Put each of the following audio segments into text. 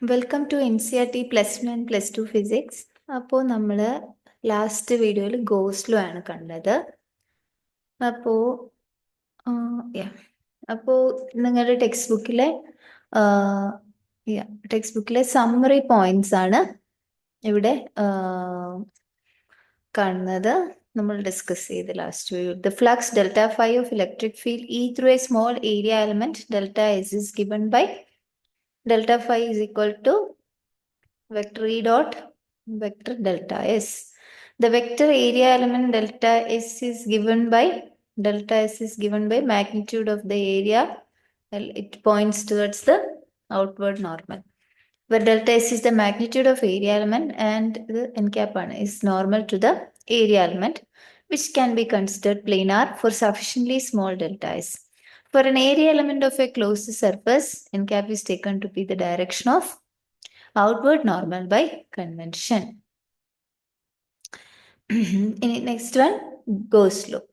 Welcome to NCERT +1 and +2 physics. അപ്പോൾ നമ്മൾ last വീഡിയോയിൽ ഗോസ്ലോ ആണ് കണ്ടത്. അപ്പോൾ അപ്പോൾ നിങ്ങളുടെ ടെക്സ്റ്റ് ബുക്കിലെ സമ്മറി പോയിന്റ്സ് ആണ് ഇവിടെ കാണുന്നത്. നമ്മൾ ഡിസ്കസ് ചെയ്ത് last video. The flux delta phi of electric field e through a small area element delta s is given by delta phi is equal to vector E dot vector delta S. The vector area element delta S is given by magnitude of the area. It points towards the outward normal. Where delta S is the magnitude of area element and the n cap is normal to the area element, which can be considered planar for sufficiently small delta S. For an area element of a closed surface, n cap is taken to be the direction of outward normal by convention. Next one, Gauss law.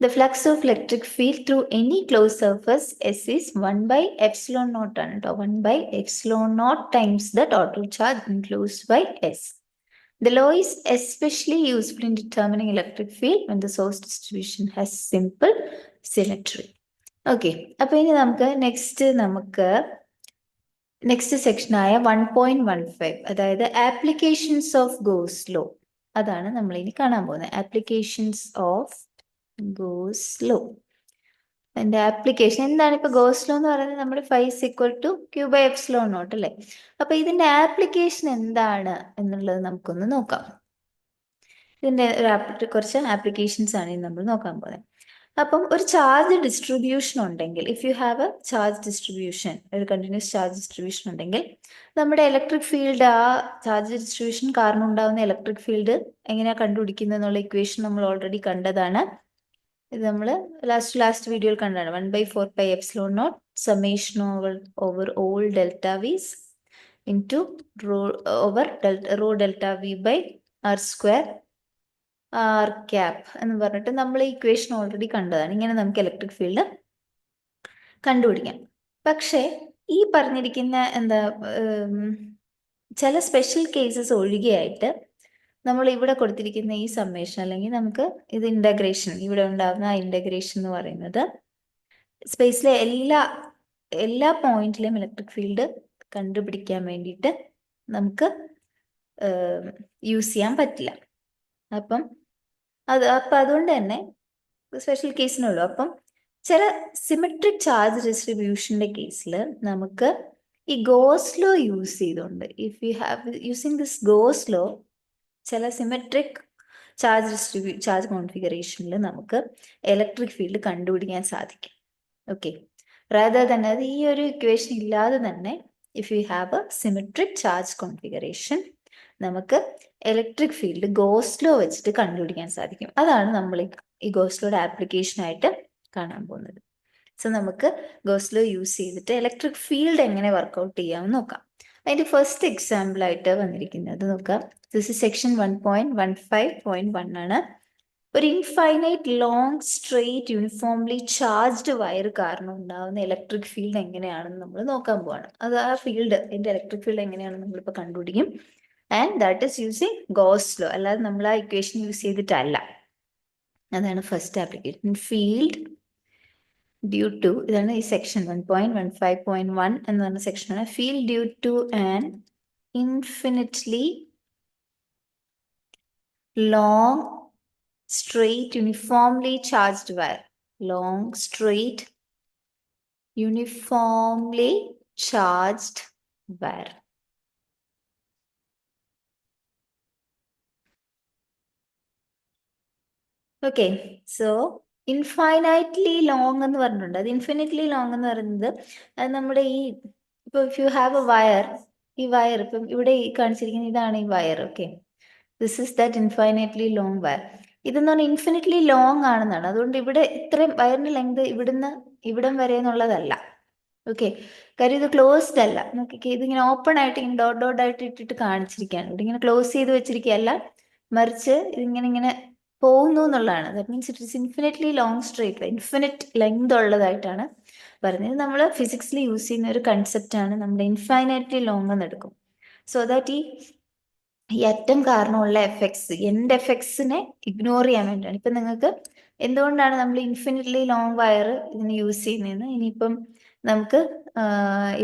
The flux of electric field through any closed surface S is 1 by epsilon naught and 1 by epsilon naught times the total charge enclosed by S. The law is especially useful in determining electric field when the source distribution has simple symmetry. Okay, അപ്പോൾ ഇനി നമുക്ക് next സെക്ഷനായ 1.15, അതായത് applications of Gauss law, അതാണ് നമ്മൾ ഇനി കാണാൻ പോകുന്നത്. Applications of Gauss law. അതിന്റെ ആപ്ലിക്കേഷൻ എന്താണ്? ഇപ്പൊ ഗോസ് ലോ എന്ന് പറയുന്നത് നമ്മുടെ phi is equal to q by epsilon naught അല്ലേ? അപ്പൊ ഇതിന്റെ ആപ്ലിക്കേഷൻ എന്താണ് എന്നുള്ളത് നമുക്കൊന്ന് നോക്കാം. ഇതിന്റെ കുറച്ച് ആപ്ലിക്കേഷൻസ് ആണ് നമ്മൾ നോക്കാൻ പോകുന്നത്. അപ്പം ഒരു ചാർജ് ഡിസ്ട്രിബ്യൂഷൻ ഉണ്ടെങ്കിൽ, if you have A charge distribution, ഒരു കണ്ടിന്യൂസ് ചാർജ് ഡിസ്ട്രിബ്യൂഷൻ ഉണ്ടെങ്കിൽ നമ്മുടെ ഇലക്ട്രിക് ഫീൽഡ്, ആ ചാർജ് ഡിസ്ട്രിബ്യൂഷൻ കാരണം ഉണ്ടാകുന്ന ഇലക്ട്രിക് ഫീൽഡ് എങ്ങനെയാ കണ്ടുപിടിക്കുന്നത് എന്നുള്ള ഇക്വേഷൻ നമ്മൾ ഓൾറെഡി കണ്ടതാണ്. ഇത് നമ്മൾ ലാസ്റ്റ് വീഡിയോയിൽ കണ്ടതാണ്. 1/4πε0 summation over all delta v's into rho delta v by r square r cap എന്ന് പറഞ്ഞിട്ട് നമ്മൾ ഈ ഇക്വേഷൻ ഓൾറെഡി കണ്ടതാണ്. ഇങ്ങനെ നമുക്ക് ഇലക്ട്രിക് ഫീൽഡ് കണ്ടുപിടിക്കാം. പക്ഷേ ഈ പറഞ്ഞിരിക്കുന്ന ചില സ്പെഷ്യൽ കേസസ് ഒഴികെയായിട്ട് നമ്മൾ ഇവിടെ കൊടുത്തിരിക്കുന്ന ഈ സമ്മേഷൻ, അല്ലെങ്കിൽ നമുക്ക് ഇത് ഇൻ്റഗ്രേഷൻ, ഇവിടെ ഉണ്ടാകുന്ന ആ ഇൻ്റഗ്രേഷൻ എന്ന് പറയുന്നത് സ്പേസിലെ എല്ലാ പോയിന്റിലെയും ഇലക്ട്രിക് ഫീൽഡ് കണ്ടുപിടിക്കാൻ വേണ്ടിയിട്ട് നമുക്ക് യൂസ് ചെയ്യാൻ പറ്റില്ല. അപ്പം അതുകൊണ്ട് തന്നെ സ്പെഷ്യൽ കേസിനുള്ളൂ. അപ്പം ചില സിമെട്രിക് ചാർജ് ഡിസ്ട്രിബ്യൂഷന്റെ കേസിൽ നമുക്ക് ഈ ഗോസ് ലോ യൂസ് ചെയ്തുകൊണ്ട്, if you have using this goes law, ചില സിമെട്രിക് ചാർജ് കോൺഫിഗറേഷനിൽ നമുക്ക് ഇലക്ട്രിക് ഫീൽഡ് കണ്ടുപിടിക്കാൻ സാധിക്കും. ഓക്കെ, റാദർ തന്നെ അത് ഈ ഒരു ഇക്വേഷൻ ഇല്ലാതെ തന്നെ, if you have A symmetric charge configuration, നമുക്ക് ഇലക്ട്രിക് ഫീൽഡ് ഗോസ് ലോ വെച്ചിട്ട് കണ്ടുപിടിക്കാൻ സാധിക്കും. അതാണ് നമ്മൾ ഈ ഗോസ് ലോയുടെ ആപ്ലിക്കേഷൻ ആയിട്ട് കാണാൻ പോകുന്നത്. സോ നമുക്ക് ഗോസ് ലോ യൂസ് ചെയ്തിട്ട് ഇലക്ട്രിക് ഫീൽഡ് എങ്ങനെ വർക്ക്ഔട്ട് ചെയ്യാമെന്ന് നോക്കാം. അതിന്റെ ഫസ്റ്റ് എക്സാമ്പിൾ ആയിട്ട് വന്നിരിക്കുന്നത് നോക്കാം. ദിസ് ഇസ് സെക്ഷൻ 1.15.1 ആണ്. ഒരു infinite long straight uniformly charged wire കാരണം ഉണ്ടാകുന്ന ഇലക്ട്രിക് ഫീൽഡ് എങ്ങനെയാണെന്ന് നമ്മൾ നോക്കാൻ പോവാണ്. അത് ആ ഫീൽഡ്, അതിന്റെ ഇലക്ട്രിക് ഫീൽഡ് എങ്ങനെയാണെന്ന് നമ്മളിപ്പോൾ കണ്ടുപിടിക്കും. And that is using Gauss law, അല്ലാതെ നമ്മൾ ആ ഇക്വേഷൻ യൂസ് ചെയ്തിട്ടല്ല. അതാണ് first application. Field due to, ഇതാണ് ഈ സെക്ഷൻ 1.15.1 എന്ന് പറഞ്ഞ സെക്ഷനാണ്. Field due to an infinitely long straight uniformly charged wire. Long straight uniformly charged wire. Okay, so infinitely long എന്ന് പറഞ്ഞിട്ടുണ്ട്. അത് ഇൻഫിനിറ്റ്ലി ലോങ് എന്ന് പറയുന്നത് അത് നമ്മുടെ ഈ ഇപ്പൊ if you have A wire, ഈ വയർ ഇപ്പം ഇവിടെ ഈ കാണിച്ചിരിക്കുന്ന ഇതാണ് ഈ wire. Okay, this is that infinitely long wire. ഇതെന്ന് പറഞ്ഞാൽ ഇൻഫിനിറ്റ്ലി ലോങ് ആണെന്നാണ്. അതുകൊണ്ട് ഇവിടെ ഇത്രയും വയറിന്റെ ലെങ്ത് ഇവിടുന്ന് ഇവിടം വരെ എന്നുള്ളതല്ല. ഓക്കെ, കാര്യം ഇത് ക്ലോസ്ഡ് അല്ല. നോക്കിക്കേ, ഇതിങ്ങനെ ഓപ്പൺ ആയിട്ട് ഇങ്ങനെ ഡോട്ട് ആയിട്ട് ഇട്ടിട്ട് കാണിച്ചിരിക്കുകയാണ്. ഇവിടെ ഇങ്ങനെ ക്ലോസ് ചെയ്ത് വെച്ചിരിക്കുകയല്ല, മറിച്ച് ഇങ്ങനെ പോകുന്നു എന്നുള്ളതാണ്. That means it is infinitely long straight, infinite length ഉള്ളതായിട്ടാണ് പറഞ്ഞത്. നമ്മൾ ഫിസിക്സിൽ യൂസ് ചെയ്യുന്ന ഒരു കൺസെപ്റ്റാണ് നമ്മൾ ഇൻഫൈനൈറ്റ്ലി ലോങ് എന്ന് എടുക്കും. സോ ദാറ്റ് ഈ അറ്റം കാരണമുള്ള എഫക്ട്സ്, എൻഡ് എഫക്ട്സിനെ ഇഗ്നോർ ചെയ്യാൻ വേണ്ടിയാണ്. ഇപ്പം നിങ്ങൾക്ക് എന്തുകൊണ്ടാണ് നമ്മൾ ഇൻഫിനിറ്റ്ലി ലോങ് വയർ ഇതിന് യൂസ് ചെയ്യുന്നതെന്ന് ഇനിയിപ്പം നമുക്ക്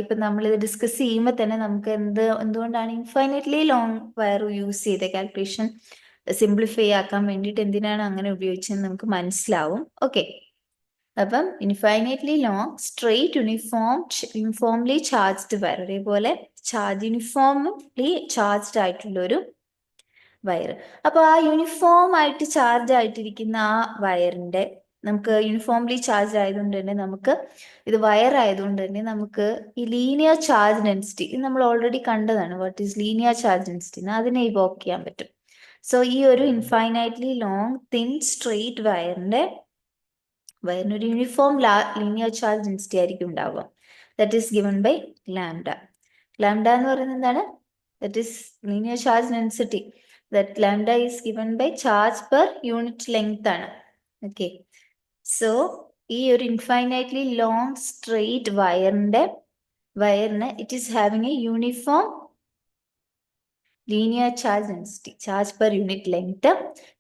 ഇപ്പം നമ്മളിത് ഡിസ്കസ് ചെയ്യുമ്പോൾ തന്നെ നമുക്ക് എന്തുകൊണ്ടാണ് ഇൻഫൈനൈറ്റ്ലി ലോങ് വയർ യൂസ് ചെയ്ത കാൽക്കുലേഷൻ സിംപ്ലിഫൈ ആക്കാൻ വേണ്ടിയിട്ട് എന്തിനാണ് അങ്ങനെ ഉപയോഗിച്ചതെന്ന് നമുക്ക് മനസ്സിലാവും. ഓക്കെ, അപ്പം infinitely long straight uniformly charged wire, അതേപോലെ യൂണിഫോംലി ചാർജ്ഡ് ആയിട്ടുള്ള ഒരു വയർ. അപ്പോൾ ആ യൂണിഫോം ആയിട്ട് ചാർജ് ആയിട്ടിരിക്കുന്ന ആ വയറിന്റെ നമുക്ക് യൂണിഫോംലി ചാർജ് ആയതുകൊണ്ട് തന്നെ നമുക്ക് ഇത് വയർ ആയതുകൊണ്ട് തന്നെ നമുക്ക് ഈ ലീനിയർ ചാർജ് ഡെൻസിറ്റി, ഇത് നമ്മൾ ഓൾറെഡി കണ്ടതാണ്. What is linear charge density, അതിനെ ഇവോക്ക് ചെയ്യാൻ പറ്റും. സോ ഈ ഒരു ഇൻഫൈനൈറ്റ്ലി ലോങ് തിൻ സ്ട്രെയിറ്റ് വയറിനൊരു യൂണിഫോം ലീനിയർ ചാർജ് ഡെൻസിറ്റി ആയിരിക്കും ഉണ്ടാവുക. That is given by lambda. Lambda എന്ന് പറയുന്നത് എന്താണ്? That is linear charge density. That lambda is given by charge per unit length ആണ്. ഓക്കെ, സോ ഈ ഒരു ഇൻഫൈനൈറ്റ്ലി ലോങ് സ്ട്രെയിറ്റ് വയറിന് it is having a uniform linear charge density, charge per unit length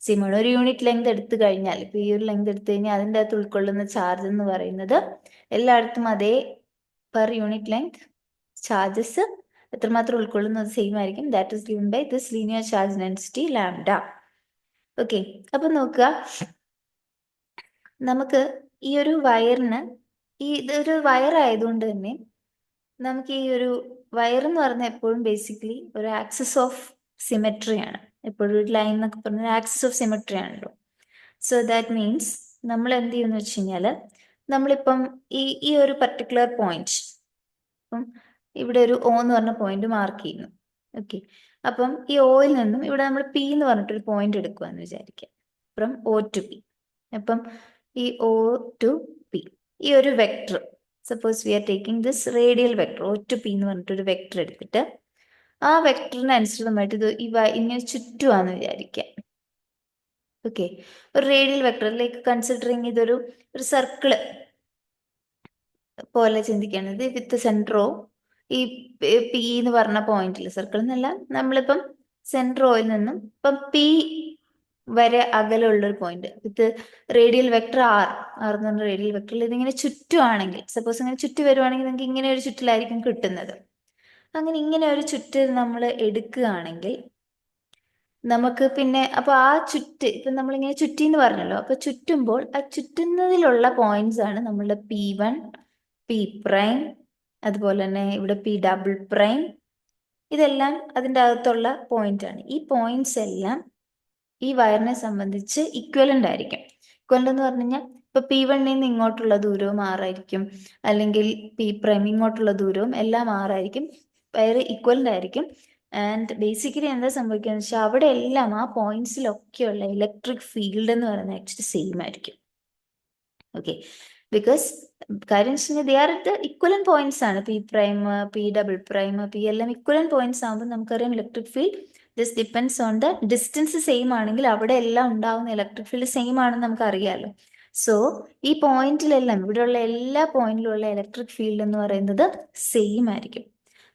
സിമാണ്. ഒരു unit length എടുത്തു കഴിഞ്ഞാൽ, ഇപ്പൊ ഈ ഒരു ലെങ്ത് എടുത്തു കഴിഞ്ഞാൽ അതിൻ്റെ അകത്ത് ഉൾക്കൊള്ളുന്ന ചാർജ് എന്ന് പറയുന്നത് എല്ലായിടത്തും അതേ പെർ യൂണിറ്റ് ലെങ്ത് ചാർജസ് എത്രമാത്രം ഉൾക്കൊള്ളുന്നത് സെയിം ആയിരിക്കും. That is given by this linear charge density lambda. Okay, അപ്പൊ നോക്കുക, നമുക്ക് ഈ ഒരു വയറിന് ഇതൊരു വയർ ആയതുകൊണ്ട് തന്നെ നമുക്ക് ഈ ഒരു വയർ എന്ന് പറഞ്ഞാൽ എപ്പോഴും ബേസിക്കലി ഒരു ആക്സിസ് ഓഫ് സിമെട്രി ആണ്. എപ്പോഴും ഒരു ലൈൻ എന്നൊക്കെ പറഞ്ഞാൽ ആക്സിസ് ഓഫ് സിമെട്രി ആണല്ലോ. സോ ദാറ്റ് മീൻസ് നമ്മൾ എന്ത് ചെയ്യുമെന്ന് വെച്ച് കഴിഞ്ഞാൽ, നമ്മളിപ്പം ഈ ഒരു പർട്ടിക്കുലർ പോയിന്റ്, അപ്പം ഇവിടെ ഒരു O എന്ന് പറഞ്ഞ പോയിന്റ് മാർക്ക് ചെയ്യുന്നു. ഓക്കെ, അപ്പം ഈ ഓയിൽ നിന്നും ഇവിടെ നമ്മൾ P എന്ന് പറഞ്ഞിട്ടൊരു പോയിന്റ് എടുക്കുകയെന്ന് വിചാരിക്കാം, ഫ്രം O to P. അപ്പം ഈ O to P ഈ ഒരു vector, suppose V are taking this radial vector O to P എന്ന് പറഞ്ഞിട്ടൊരു വെക്ടർ എടുത്തിട്ട് ആ വെക്ടറിന് അനുസൃതമായിട്ട് ഇത് ഇങ്ങനെ ചുറ്റുവാന്ന് വിചാരിക്കാം. ഓക്കെ, ഒരു റേഡിയൽ വെക്ടറിലേക്ക് കൺസിഡറിങ് ഇതൊരു സർക്കിള് പോലെ ചിന്തിക്കുകയാണ്. ഇത് വിത്ത് സെൻട്രോ ഈ P എന്ന് പറഞ്ഞ പോയിന്റിൽ, സർക്കിൾ എന്നല്ല, നമ്മളിപ്പം സെൻട്രോയിൽ നിന്നും ഇപ്പം P വരെ അകലുള്ളൊരു point with radial vector R എന്ന് പറഞ്ഞ റേഡിയൽ വെക്ടറിൽ ഇതിങ്ങനെ ചുറ്റുവാണെങ്കിൽ, സപ്പോസ് ഇങ്ങനെ ചുറ്റി വരുവാണെങ്കിൽ നമുക്ക് ഇങ്ങനെ ഒരു ചുറ്റിലായിരിക്കും കിട്ടുന്നത്. അങ്ങനെ ഇങ്ങനെ ഒരു ചുറ്റ് നമ്മൾ എടുക്കുകയാണെങ്കിൽ നമുക്ക് പിന്നെ അപ്പൊ ആ ചുറ്റ് ഇപ്പൊ നമ്മളിങ്ങനെ ചുറ്റി എന്ന് പറഞ്ഞല്ലോ, അപ്പൊ ചുറ്റുമ്പോൾ ആ ചുറ്റുന്നതിലുള്ള പോയിന്റ്സ് ആണ് നമ്മളുടെ P1, P', അതുപോലെ തന്നെ ഇവിടെ P', ഇതെല്ലാം അതിൻ്റെ അകത്തുള്ള പോയിന്റ് ആണ്. ഈ പോയിന്റ്സ് എല്ലാം ഈ വയറിനെ സംബന്ധിച്ച് ഇക്വലന്റ് ആയിരിക്കും. ഇക്വലന്റ് എന്ന് പറഞ്ഞു കഴിഞ്ഞാൽ ഇപ്പൊ P1 നിന്ന് ഇങ്ങോട്ടുള്ള ദൂരവും ആറായിരിക്കും, അല്ലെങ്കിൽ P' ഇങ്ങോട്ടുള്ള ദൂരവും എല്ലാം ആറായിരിക്കും. വയർ ഇക്വലന്റ് ആയിരിക്കും. ആൻഡ് ബേസിക്കലി എന്താ സംഭവിക്കുകയെന്ന് വെച്ചാൽ അവിടെ എല്ലാം ആ പോയിന്റ്സിലൊക്കെയുള്ള ഇലക്ട്രിക് ഫീൽഡ് എന്ന് പറയുന്നത് ആക്ച്വലി സെയിം ആയിരിക്കും. ഓക്കെ, ബിക്കോസ് കാര്യം വെച്ചാൽ they are at equivalent points ആണ്. P', P', P എല്ലാം ഇക്വലന്റ് പോയിന്റ്സ് ആകുമ്പോൾ നമുക്കറിയാം electric field this depends on the distance same ആണെങ്കിൽ അവിടെ എല്ലാം ഉണ്ടാവുന്ന ഇലക്ട്രിക് ഫീൽഡ് സെയിം ആണെന്ന് നമുക്ക് അറിയാമല്ലോ. സോ ഈ പോയിന്റിലെല്ലാം, ഇവിടെയുള്ള എല്ലാ പോയിന്റിലുള്ള ഇലക്ട്രിക് ഫീൽഡ് എന്ന് പറയുന്നത് സെയിം ആയിരിക്കും.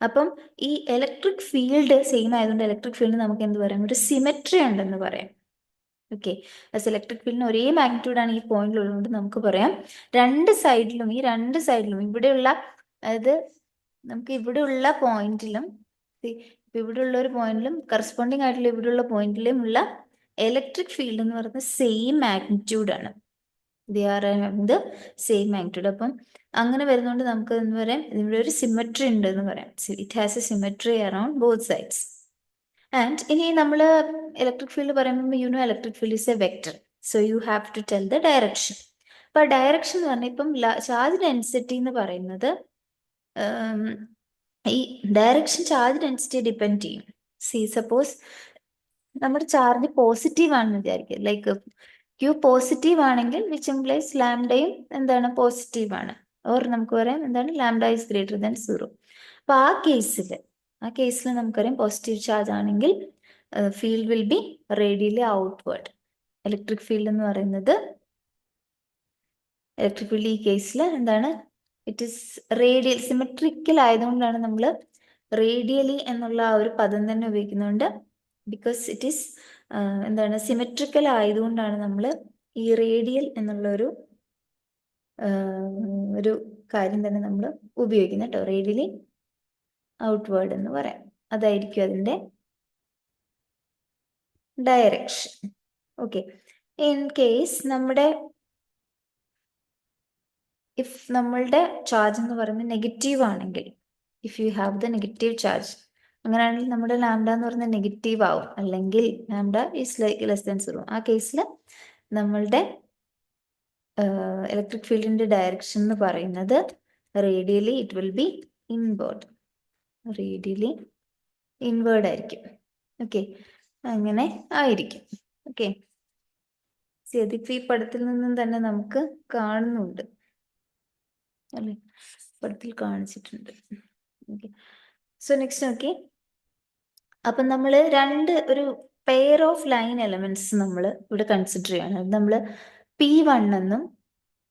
അപ്പം ഈ ഇലക്ട്രിക് ഫീൽഡ് സെയിം ആയതുകൊണ്ട് ഇലക്ട്രിക് ഫീൽഡ് നമുക്ക് എന്ത് പറയാം, ഒരു സിമെട്രി ഉണ്ടെന്ന് പറയാം. ഓക്കെ, ഇലക്ട്രിക് ഫീൽഡിന് ഒരേ മാഗ്നിറ്റ്യൂഡ് ആണ് ഈ പോയിന്റിലുള്ളതുകൊണ്ട് നമുക്ക് പറയാം രണ്ട് സൈഡിലും ഇവിടെയുള്ള, അതായത് നമുക്ക് ഇവിടെയുള്ള പോയിന്റിലും ഇവിടെയുള്ള ഒരു പോയിന്റിലും കറസ്പോണ്ടിങ് ആയിട്ടുള്ള ഇവിടെയുള്ള പോയിന്റിലും ഉള്ള ഇലക്ട്രിക് ഫീൽഡ് എന്ന് പറയുന്നത് സെയിം മാഗ്നിറ്റ്യൂഡ് ആണ്. They are the same magnitude. അപ്പം അങ്ങനെ വരുന്നതുകൊണ്ട് നമുക്ക് എന്ന് പറയാം ഇവിടെ ഒരു സിമെട്രി ഉണ്ട് എന്ന് പറയാം. It has a symmetry around both sides. And ഇനി നമ്മൾ ഇലക്ട്രിക് ഫീൽഡ് പറയുമ്പോൾ electric field is a vector, so you have to tell the direction. അപ്പൊ ഡയറക്ഷൻ എന്ന് പറഞ്ഞാൽ ഇപ്പം ചാർജ് ഡെൻസിറ്റി എന്ന് പറയുന്നത് ഈ ഡയറക്ഷൻ ചാർജ് ഡെൻസിറ്റി ഡിപ്പെൻഡ് ചെയ്യും. സപ്പോസ് നമ്മുടെ ചാർജ് പോസിറ്റീവ് ആണെന്ന് വിചാരിക്കുക, ലൈക്ക് Q പോസിറ്റീവ് ആണെങ്കിൽ വിച്ച് ഇംപ്ലൈസ് ലാംഡയും എന്താണ്, പോസിറ്റീവ് ആണ്. ഓർ നമുക്ക് പറയാം എന്താണ്, ലാംഡ ഈസ് ഗ്രേറ്റർ ദാൻ 0. അപ്പൊ ആ കേസിൽ നമുക്കറിയാം പോസിറ്റീവ് ചാർജ് ആണെങ്കിൽ field will B radially outward. Electric field എന്ന് പറയുന്നത്, ഇലക്ട്രിക് ഫീൽഡ് ഈ കേസിൽ എന്താണ്, ഇറ്റ് ഈസ് റേഡിയൽ, സിമെട്രിക്കൽ ആയതുകൊണ്ടാണ് നമ്മൾ റേഡിയലി എന്നുള്ള ആ ഒരു പദം തന്നെ ഉപയോഗിക്കുന്നുണ്ട്. ബിക്കോസ് ഇറ്റ് ഈസ് എന്താണ്, സിമെട്രിക്കൽ ആയതുകൊണ്ടാണ് നമ്മൾ ഈ റേഡിയൽ എന്നുള്ള ഒരു കാര്യം തന്നെ നമ്മൾ ഉപയോഗിക്കുന്നത് കേട്ടോ. റേഡിയലി ഔട്ട്വേർഡ് എന്ന് പറയാം. അതായിരിക്കും അതിൻ്റെ direction. Okay, in case if നമ്മളുടെ ചാർജ് എന്ന് പറയുന്നത് നെഗറ്റീവ് ആണെങ്കിൽ, if you have the negative charge, അങ്ങനെയാണെങ്കിൽ നമ്മുടെ ലാംഡ എന്ന് പറയുന്നത് നെഗറ്റീവ് ആവും, അല്ലെങ്കിൽ lambda is like less than 0. ആ കേസിൽ നമ്മളുടെ ഇലക്ട്രിക് ഫീൽഡിന്റെ ഡയറക്ഷൻ എന്ന് പറയുന്നത് radially it will be inward. Radially inward ആയിരിക്കും. ഓക്കെ, അങ്ങനെ ആയിരിക്കും. ഓക്കെ, അതിപ്പോ ഈ പടത്തിൽ നിന്നും തന്നെ നമുക്ക് കാണുന്നുണ്ട് അല്ലെ, പടത്തിൽ കാണിച്ചിട്ടുണ്ട്. ഓക്കെ, സോ നെക്സ്റ്റ് നോക്കി. അപ്പൊ നമ്മൾ ഒരു പെയർ ഓഫ് ലൈൻ എലമെന്റ്സ് നമ്മൾ ഇവിടെ കൺസിഡർ ചെയ്യണം. നമ്മൾ P1 എന്നും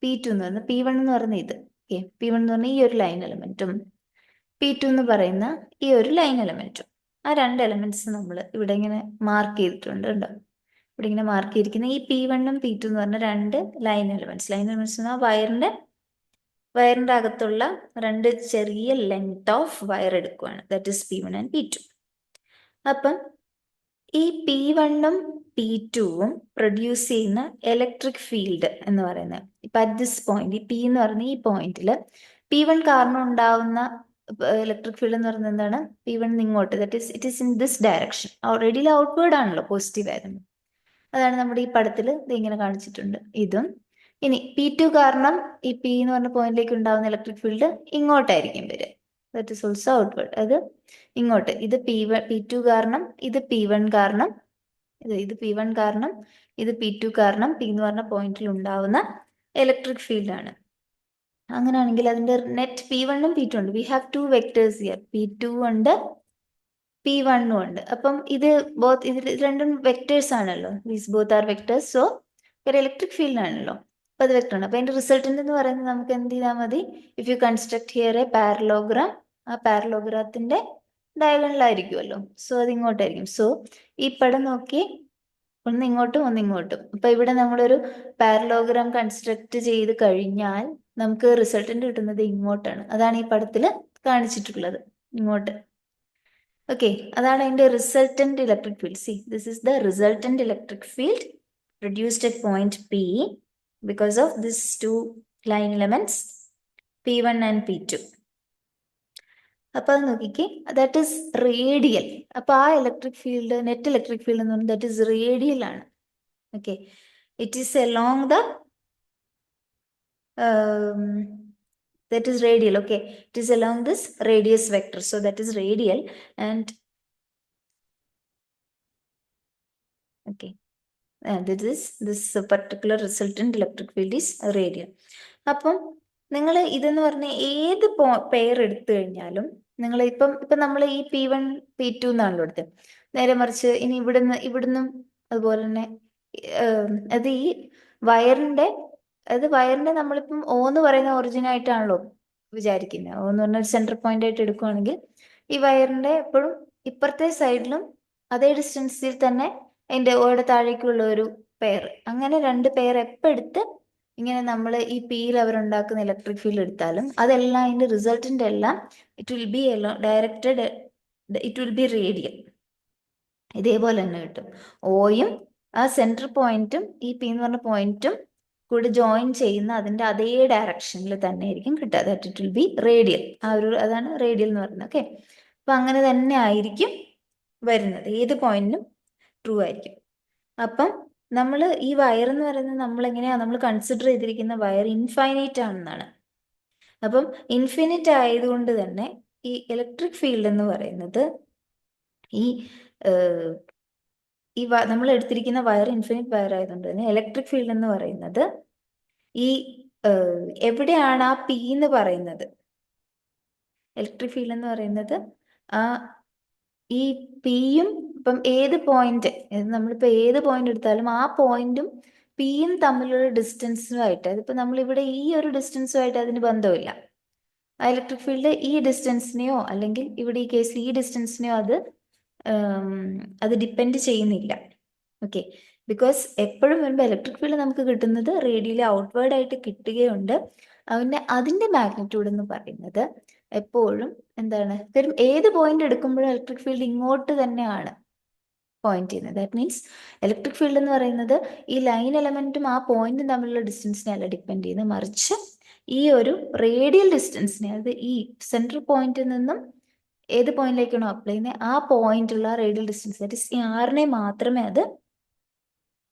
P2 എന്ന് പറയുന്നത്, P1 എന്ന് പറയുന്ന ഇത്, ഓക്കെ, P1 എന്ന് പറഞ്ഞ ഈ ഒരു ലൈൻ എലമെന്റും P2 എന്ന് പറയുന്ന ഈ ഒരു ലൈൻ എലമെന്റും, ആ രണ്ട് എലമെന്റ്സ് നമ്മൾ ഇവിടെ ഇങ്ങനെ മാർക്ക് ചെയ്തിട്ടുണ്ട് കേട്ടോ. ഇവിടെ ഇങ്ങനെ മാർക്ക് ചെയ്തിരിക്കുന്ന ഈ P1 ഉം P2 എന്ന് പറഞ്ഞ രണ്ട് ലൈൻ എലമെന്റ്സ് എന്നാൽ വയറിന്റെ അകത്തുള്ള രണ്ട് ചെറിയ ലെങ്ത് ഓഫ് വയർ എടുക്കുകയാണ്. That is P1 and P2. അപ്പം ഈ P1 ഉം P2 ഉം പ്രൊഡ്യൂസ് ചെയ്യുന്ന ഇലക്ട്രിക് ഫീൽഡ് എന്ന് പറയുന്നത്, ഇപ്പൊ അറ്റ് ദിസ് പോയിന്റ്, ഈ P എന്ന് പറയുന്ന ഈ പോയിന്റിൽ P1 കാരണം ഉണ്ടാവുന്ന ഇലക്ട്രിക് ഫീൽഡ് എന്ന് പറയുന്നത് എന്താണ്? P1 ഇങ്ങോട്ട്, that is it is in this direction. Already outward ആണല്ലോ, പോസിറ്റീവ് ആയിരുന്നു. അതാണ് നമ്മുടെ ഈ പടത്തിൽ ഇത് ഇങ്ങനെ കാണിച്ചിട്ടുണ്ട്, ഇതും. ഇനി P2 കാരണം ഈ P എന്ന് പറഞ്ഞ പോയിന്റിലേക്ക് ഉണ്ടാവുന്ന ഇലക്ട്രിക് ഫീൽഡ് ഇങ്ങോട്ടായിരിക്കും വരിക. That is also outward. അത് ഇങ്ങോട്ട്, ഇത് P2 കാരണം, ഇത് P1 കാരണം, ഇത് P1 കാരണം, ഇത് P2 കാരണം P എന്ന് പറഞ്ഞ പോയിന്റിൽ ഉണ്ടാവുന്ന ഇലക്ട്രിക് ഫീൽഡ് ആണ്. അങ്ങനെയാണെങ്കിൽ അതിന്റെ നെറ്റ് P1 ഉം P2 ഉണ്ട്. We have 2 vectors here, P2 ഉണ്ട്, P1 ഉണ്ട്. അപ്പം ഇത് രണ്ടും വെക്ടേഴ്സ് ആണല്ലോ, these both are vectors. So ഒരു ഇലക്ട്രിക് ഫീൽഡ് ആണല്ലോ, അപ്പൊ അത് വെക്ടർ ആണ്. അപ്പൊ അതിന്റെ റിസൾട്ടന്റ് എന്ന് പറയുന്നത് നമുക്ക് എന്ത് ചെയ്താൽ മതി? If you construct here A parallelogram, ആ പാരലോഗ്രാത്തിന്റെ ഡയഗണലായിരിക്കുമല്ലോ, സോ അത് ഇങ്ങോട്ടായിരിക്കും. സോ ഈ പടം നോക്കി, ഒന്ന് ഇങ്ങോട്ടും ഒന്ന് ഇങ്ങോട്ടും. അപ്പൊ ഇവിടെ നമ്മളൊരു പാരലോഗ്രാം കൺസ്ട്രക്ട് ചെയ്ത് കഴിഞ്ഞാൽ നമുക്ക് റിസൾട്ടന്റ് കിട്ടുന്നത് ഇങ്ങോട്ടാണ്. അതാണ് ഈ പടത്തിൽ കാണിച്ചിട്ടുള്ളത്, ഇങ്ങോട്ട്. ഓക്കെ, അതാണ് അതിന്റെ resultant electric field. C, this is the resultant electric field produced at point P because of these two line elements P1 and P2. അപ്പൊ അത് നോക്കിക്കേ, ദാറ്റ് ഇസ് റേഡിയൽ. അപ്പൊ ആ electric field, net electric field എന്ന് പറയുന്നത് that is radial ആണ്. Okay, it is along that is radial. Okay, it is along this radius vector, so that is radial. And okay, this particular resultant electric field is radial. അപ്പം നിങ്ങൾ ഇതെന്ന് പറഞ്ഞ ഏത് pair എടുത്തു കഴിഞ്ഞാലും, നിങ്ങൾ ഇപ്പം നമ്മൾ ഈ P1 P2 എന്നാണല്ലോ എടുത്തത്. നേരെ മറിച്ച് ഇനി ഇവിടുന്നും അതുപോലെ തന്നെ അത് ഈ വയറിന്റെ നമ്മളിപ്പം O എന്ന് പറയുന്ന ഒറിജിൻ ആയിട്ടാണല്ലോ വിചാരിക്കുന്നത്. O എന്ന് പറഞ്ഞ ഒരു സെന്റർ പോയിന്റ് ആയിട്ട് എടുക്കുകയാണെങ്കിൽ ഈ വയറിന്റെ എപ്പോഴും ഇപ്പുറത്തെ സൈഡിലും അതേ ഡിസ്റ്റൻസിൽ തന്നെ അതിന്റെ ഓയുടെ താഴേക്കുള്ള ഒരു പെയർ, അങ്ങനെ രണ്ട് പെയർ എപ്പോൾ എടുത്ത് ഇങ്ങനെ നമ്മൾ ഈ Pയിൽ അവരുണ്ടാക്കുന്ന ഇലക്ട്രിക് ഫീൽഡ് എടുത്താലും അതെല്ലാം അതിന്റെ റിസൾട്ടന്റ് എല്ലാം it will be directed, it will B radial. ഇതേപോലെ തന്നെ കിട്ടും. ഓയും ആ സെന്റർ പോയിന്റും ഈ P എന്ന് പറഞ്ഞ പോയിന്റും കൂടെ ജോയിൻ ചെയ്യുന്ന അതിന്റെ അതേ ഡയറക്ഷനിൽ തന്നെ ആയിരിക്കും കിട്ടുക. That it will B radial. അതാണ് റേഡിയൽ എന്ന് പറയുന്നത്. ഓക്കെ, അപ്പൊ അങ്ങനെ തന്നെ ആയിരിക്കും വരുന്നത്, ഏത് പോയിന്റിനും ട്രൂ ആയിരിക്കും. അപ്പം നമ്മൾ ഈ വയർ എന്ന് പറയുന്നത് നമ്മൾ കൺസിഡർ ചെയ്തിരിക്കുന്ന വയർ ഇൻഫൈനൈറ്റ് ആണെന്നാണ്. അപ്പം ഇൻഫിനിറ്റ് ആയതുകൊണ്ട് തന്നെ ഈ ഇലക്ട്രിക് ഫീൽഡ് എന്ന് പറയുന്നത് നമ്മൾ എടുത്തിരിക്കുന്ന വയർ ഇൻഫിനിറ്റ് വയർ ആയതുകൊണ്ട് തന്നെ ഇലക്ട്രിക് ഫീൽഡ് എന്ന് പറയുന്നത് എവിടെയാണ് ആ P എന്ന് പറയുന്നത്, ഇലക്ട്രിക് ഫീൽഡ് എന്ന് പറയുന്നത് ഈ Pയും ഇപ്പം ഏത് പോയിന്റ്, നമ്മളിപ്പോ ഏത് പോയിന്റ് എടുത്താലും ആ പോയിന്റും Pയും തമ്മിലുള്ള ഡിസ്റ്റൻസുമായിട്ട്, അതിപ്പോ നമ്മളിവിടെ ഈ ഒരു ഡിസ്റ്റൻസുമായിട്ട് അതിന് ബന്ധമില്ല. ആ ഇലക്ട്രിക് ഫീൽഡ് ഈ ഡിസ്റ്റൻസിനെയോ അല്ലെങ്കിൽ ഇവിടെ ഈ കേസിൽ ഈ ഡിസ്റ്റൻസിനെയോ അത് ഡിപ്പെൻഡ് ചെയ്യുന്നില്ല. ഓക്കെ, ബിക്കോസ് എപ്പോഴും വരുമ്പോൾ ഇലക്ട്രിക് ഫീൽഡ് നമുക്ക് കിട്ടുന്നത് റേഡിയലി ഔട്ട്വേർഡ് ആയിട്ട് കിട്ടുകയുണ്ട്. അതിന്റെ മാഗ്നിറ്റ്യൂഡ് എന്ന് പറയുന്നത് എപ്പോഴും എന്താണ്, ഏത് പോയിന്റ് എടുക്കുമ്പോഴും ഇലക്ട്രിക് ഫീൽഡ് ഇങ്ങോട്ട് തന്നെയാണ് പോയിന്റ് ചെയ്യുന്നത്. ദാറ്റ് മീൻസ് ഇലക്ട്രിക് ഫീൽഡ് എന്ന് പറയുന്നത് ഈ ലൈൻ എലമെന്റും ആ പോയിന്റും തമ്മിലുള്ള ഡിസ്റ്റൻസിനെ അല്ല ഡിപ്പെൻഡ് ചെയ്യുന്നത്, മറിച്ച് ഈ ഒരു റേഡിയൽ ഡിസ്റ്റൻസിനെ, അതായത് ഈ സെൻട്രൽ പോയിന്റിൽ നിന്നും ഏത് പോയിന്റിലേക്കാണോ അപ്ലൈ ചെയ്യുന്നത് ആ പോയിന്റുള്ള റേഡിയൽ ഡിസ്റ്റൻസ്, ദാറ്റ് ഇസ് ആറിനെ മാത്രമേ അത്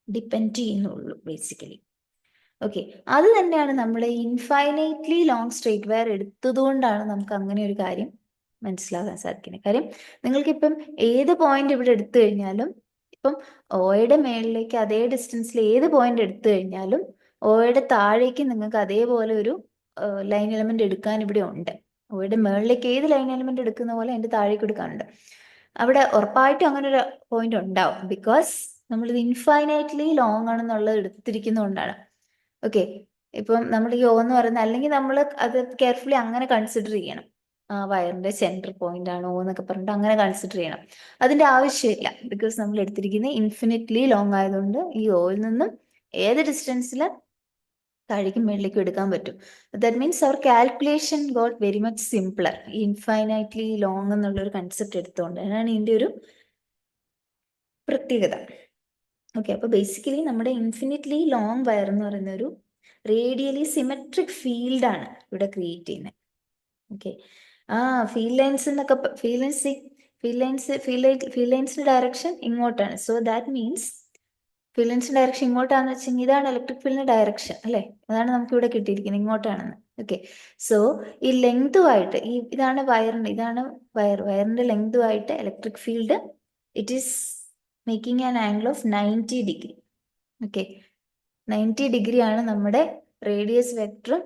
ഡിപ്പെൻഡ് ചെയ്യുന്നുള്ളൂ ബേസിക്കലി. ഓക്കെ, അത് തന്നെയാണ് നമ്മൾ ഇൻഫൈനൈറ്റ്ലി ലോങ് സ്ട്രേറ്റ് വയർ എടുത്തതുകൊണ്ടാണ് നമുക്ക് അങ്ങനെ ഒരു കാര്യം മനസ്സിലാകാൻ സാധിക്കുന്നത്. കാര്യം നിങ്ങൾക്കിപ്പം ഏത് പോയിന്റ് ഇവിടെ എടുത്തു കഴിഞ്ഞാലും, ഇപ്പം ഓയുടെ മേളിലേക്ക് അതേ ഡിസ്റ്റൻസിൽ ഏത് പോയിന്റ് എടുത്തു കഴിഞ്ഞാലും ഓയുടെ താഴേക്ക് നിങ്ങൾക്ക് അതേപോലെ ഒരു ലൈൻ എലമെന്റ് എടുക്കാൻ ഇവിടെ ഉണ്ട്. ഓയുടെ മേളിലേക്ക് ഏത് ലൈൻ എലമെന്റ് എടുക്കുന്ന പോലെ അതിന്റെ താഴേക്ക് എടുക്കാനുണ്ട്. അവിടെ ഉറപ്പായിട്ടും അങ്ങനെ ഒരു പോയിന്റ് ഉണ്ടാവും, ബിക്കോസ് നമ്മളിത് ഇൻഫൈനൈറ്റ്ലി ലോങ് ആണെന്നുള്ളത് എടുത്തിരിക്കുന്നതുകൊണ്ടാണ്. ഓക്കെ, ഇപ്പം നമ്മൾ ഈ ഓ എന്ന് പറയുന്നത്, അല്ലെങ്കിൽ നമ്മൾ അത് കെയർഫുള്ളി അങ്ങനെ കൺസിഡർ ചെയ്യണം. ആ വയറിന്റെ സെന്റർ പോയിന്റ് ആണ് ഓ എന്നൊക്കെ പറഞ്ഞിട്ട് അങ്ങനെ കൺസിഡർ ചെയ്യണം. അതിന്റെ ആവശ്യമില്ല, ബിക്കോസ് നമ്മൾ എടുത്തിരിക്കുന്നത് ഇൻഫിനിറ്റ്ലി ലോങ് ആയതുകൊണ്ട് ഈ ഓയിൽ നിന്നും ഏത് ഡിസ്റ്റൻസിൽ താഴേക്കും മേളിലേക്കും എടുക്കാൻ പറ്റും. That means our calculation got very much simpler, infinitely long എന്നുള്ള ഒരു കൺസെപ്റ്റ് എടുത്തുകൊണ്ട്. അതാണ് ഇതിന്റെ ഒരു പ്രത്യേകത. ഓക്കെ, അപ്പൊ ബേസിക്കലി നമ്മുടെ ഇൻഫിനിറ്റ്ലി ലോങ് വയർ എന്ന് പറയുന്ന ഒരു റേഡിയലി സിമെട്രിക് ഫീൽഡ് ആണ് ഇവിടെ ക്രിയേറ്റ് ചെയ്യുന്നത്. ഓക്കെ, ആ ഫീൽഡ് ലൈൻസ് എന്നൊക്കെ ഫീൽഡ് ലൈൻസിന്റെ ഡയറക്ഷൻ ഇങ്ങോട്ടാണ്. സോ ദാറ്റ് മീൻസ് ഫീൽഡ് ലൈൻസിന്റെ ഡയറക്ഷൻ ഇങ്ങോട്ടാണെന്ന് വെച്ചെങ്കിൽ ഇതാണ് ഇലക്ട്രിക് ഫീൽഡിന്റെ ഡയറക്ഷൻ അല്ലെ, അതാണ് നമുക്ക് ഇവിടെ കിട്ടിയിരിക്കുന്നത്, ഇങ്ങോട്ടാണെന്ന്. ഓക്കെ, സോ ഈ ലെങ്തുമായിട്ട് ഇതാണ് വയറിന്റെ ലെങ്തുമായിട്ട് electric field it is making an angle of 90 degree. Okay, 90 degree ആണ് നമ്മുടെ റേഡിയസ് വെക്ടറും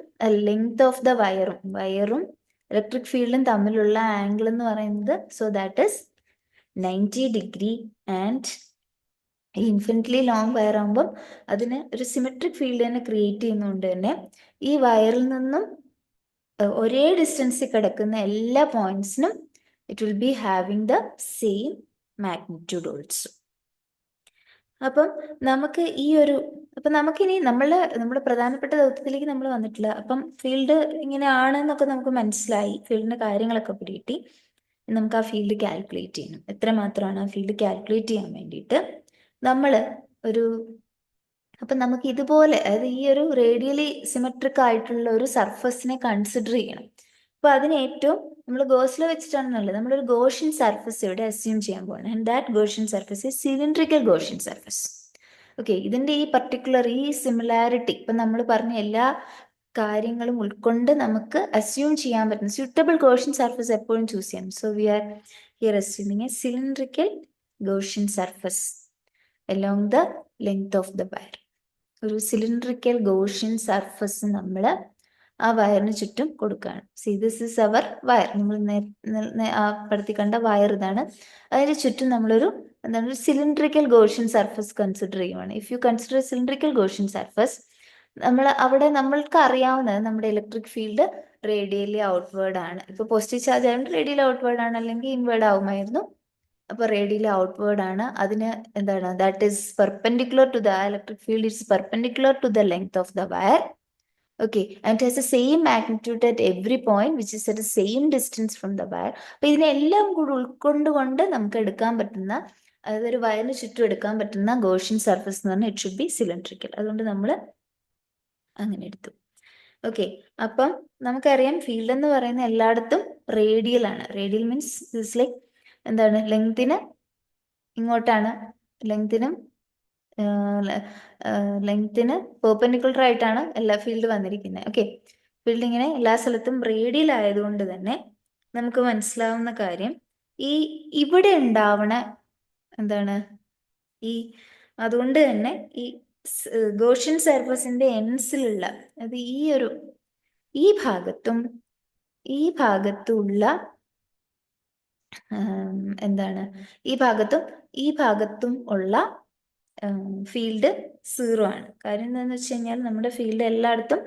ലെങ്ത് ഓഫ് ദ വയറും ഇലക്ട്രിക് ഫീൽഡും തമ്മിലുള്ള ആംഗിൾ എന്ന് പറയുന്നത്. So that is 90 degree. And infinitely long wire ആകുമ്പം അതിന് ഒരു സിമെട്രിക് ഫീൽഡ് തന്നെ ക്രിയേറ്റ് ചെയ്യുന്നതുകൊണ്ട് തന്നെ ഈ വയറിൽ നിന്നും ഒരേ ഡിസ്റ്റൻസിൽ കിടക്കുന്ന എല്ലാ പോയിന്റ്സിനും it will be having the same magnitude also. അപ്പം നമുക്ക് നമുക്കിനി നമ്മുടെ പ്രധാനപ്പെട്ട ദൗത്യത്തിലേക്ക് നമ്മൾ വന്നിട്ടില്ല. അപ്പം ഫീൽഡ് ഇങ്ങനെ ആണെന്നൊക്കെ നമുക്ക് മനസ്സിലായി, ഫീൽഡിന്റെ കാര്യങ്ങളൊക്കെ പിടികിട്ടി. നമുക്ക് ആ ഫീൽഡ് കാൽക്കുലേറ്റ് ചെയ്യണം. എത്രമാത്രമാണ് ആ ഫീൽഡ് കാൽക്കുലേറ്റ് ചെയ്യാൻ വേണ്ടിയിട്ട് നമ്മൾ അപ്പം നമുക്ക് ഇതുപോലെ, അതായത് ഈ ഒരു റേഡിയലി സിമെട്രിക് ആയിട്ടുള്ള ഒരു സർഫസിനെ കൺസിഡർ ചെയ്യണം. അപ്പൊ അതിന് ഏറ്റവും നമ്മൾ ഗോസ് ലോ വെച്ചിട്ടാണ് നല്ലത്. നമ്മളൊരു ഗോഷ്യൻ സർഫസ് ഇവിടെ അസ്യൂം ചെയ്യാൻ പോകണം. And that Gaussian surface is cylindrical Gaussian surface. Okay, ഇതിന്റെ ഈ പർട്ടിക്കുലർ ഈ സിമിലാരിറ്റി ഇപ്പം നമ്മൾ പറഞ്ഞ എല്ലാ കാര്യങ്ങളും ഉൾക്കൊണ്ട് നമുക്ക് അസ്യൂം ചെയ്യാൻ പറ്റുന്ന സ്യൂട്ടബിൾ ഗോഷ്യൻ സർഫസ് എപ്പോഴും ചൂസ് ചെയ്യണം. So we are here assuming a cylindrical Gaussian surface along the length of the wire. ഒരു സിലിണ്ട്രിക്കൽ ഗോഷ്യൻ സർഫസ് നമ്മൾ ആ വയറിന് ചുറ്റും കൊടുക്കുകയാണ്. See this is our wire, നമ്മൾ പടത്തി കണ്ട വയർ ഇതാണ്. അതിന് ചുറ്റും നമ്മളൊരു സിലിണ്ട്രിക്കൽ ഗോഷ്യൻ സർഫസ് കൺസിഡർ ചെയ്യുവാണ്. If you consider cylindrical Gaussian surface, അവിടെ നമ്മൾക്ക് അറിയാവുന്നത് നമ്മുടെ ഇലക്ട്രിക് ഫീൽഡ് റേഡിയലി ഔട്ട്വേർഡ് ആണ്. ഇപ്പൊ പോസിറ്റീവ് ചാർജ് ആയതുകൊണ്ട് റേഡിയലി ഔട്ട്വേർഡ് ആണ്, അല്ലെങ്കിൽ ഇൻവേർഡ് ആവുമായിരുന്നു. അപ്പൊ റേഡിയലി ഔട്ട്വേർഡ് ആണ്. അതിന് എന്താണ്, that is perpendicular to the electric field is perpendicular to the length of the wire. Okay, and it has the same magnitude at every point which is at the same distance from the wire. അപ്പൊ ഇതിനെല്ലാം കൂടി ഉൾക്കൊണ്ടുകൊണ്ട് നമുക്ക് എടുക്കാൻ പറ്റുന്ന, അതായത് ഒരു വയറിന് ചുറ്റും എടുക്കാൻ പറ്റുന്ന ഗോഷ്യൻ സർഫസ് എന്ന് പറഞ്ഞാൽ ഇറ്റ് ഷുഡ് ബി സിലിണ്ട്രിക്കൽ. അതുകൊണ്ട് നമ്മൾ അങ്ങനെ എടുത്തു. ഓക്കെ, അപ്പം നമുക്കറിയാം ഫീൽഡ് എന്ന് പറയുന്ന എല്ലായിടത്തും റേഡിയൽ ആണ്. റേഡിയൽ മീൻസ് ദിസ് ലൈക്ക് എന്താണ്, ലെങ്തിന് ഇങ്ങോട്ടാണ്, ലെങ്തിന് പെർപെൻഡിക്കുലർ ആയിട്ടാണ് എല്ലാ ഫീൽഡ് വന്നിരിക്കുന്നത്. ഓക്കെ, ഫീൽഡ് ഇങ്ങനെ എല്ലാ സ്ഥലത്തും റേഡിയൽ ആയതുകൊണ്ട് തന്നെ നമുക്ക് മനസ്സിലാവുന്ന കാര്യം ഇവിടെ ഉണ്ടാവണ എന്താണ്, അതുകൊണ്ട് തന്നെ ഈ ഗോഷ്യൻ സർഫസിന്റെ എൻഡ്സിലുള്ള, അത് ഈ ഭാഗത്തുള്ള എന്താണ്, ഈ ഭാഗത്തും ഉള്ള ഫീൽഡ് 0 ആണ്. കാര്യം എന്താണെന്ന് വെച്ച് കഴിഞ്ഞാൽ നമ്മുടെ ഫീൽഡ് എല്ലായിടത്തും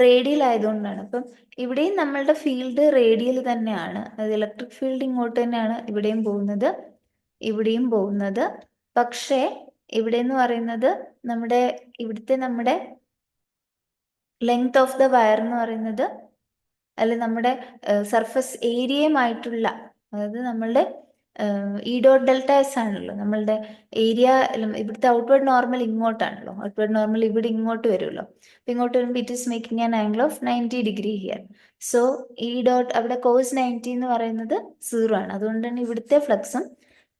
റേഡിയൽ ആയതുകൊണ്ടാണ്. അപ്പം ഇവിടെയും നമ്മളുടെ ഫീൽഡ് റേഡിയൽ തന്നെയാണ്. അത് ഇലക്ട്രിക് ഫീൽഡ് ഇങ്ങോട്ട് തന്നെയാണ് ഇവിടെയും പോകുന്നത്, ഇവിടെയും പോകുന്നത്. പക്ഷേ ഇവിടെ എന്ന് പറയുന്നത് നമ്മുടെ ലെങ്ത് ഓഫ് ദ വയർ എന്ന് പറയുന്നത്, അല്ലെ നമ്മുടെ സർഫസ് ഏരിയയുമായിട്ടുള്ള, അതായത് നമ്മളുടെ ഇ ഡോട്ട് ഡെൽറ്റ എസ് ആണല്ലോ നമ്മളുടെ ഏരിയ. ഇവിടുത്തെ ഔട്ട്വേർഡ് നോർമൽ ഇങ്ങോട്ടാണല്ലോ, ഔട്ട്വേർഡ് നോർമൽ ഇവിടെ ഇങ്ങോട്ട് വരുമല്ലോ. അപ്പൊ ഇങ്ങോട്ട് വരുമ്പോൾ it is making an angle of 90 degree here. So E dot അവിടെ കോസ് 90 എന്ന് പറയുന്നത് 0 ആണ്. അതുകൊണ്ട് തന്നെ ഇവിടുത്തെ ഫ്ലക്സും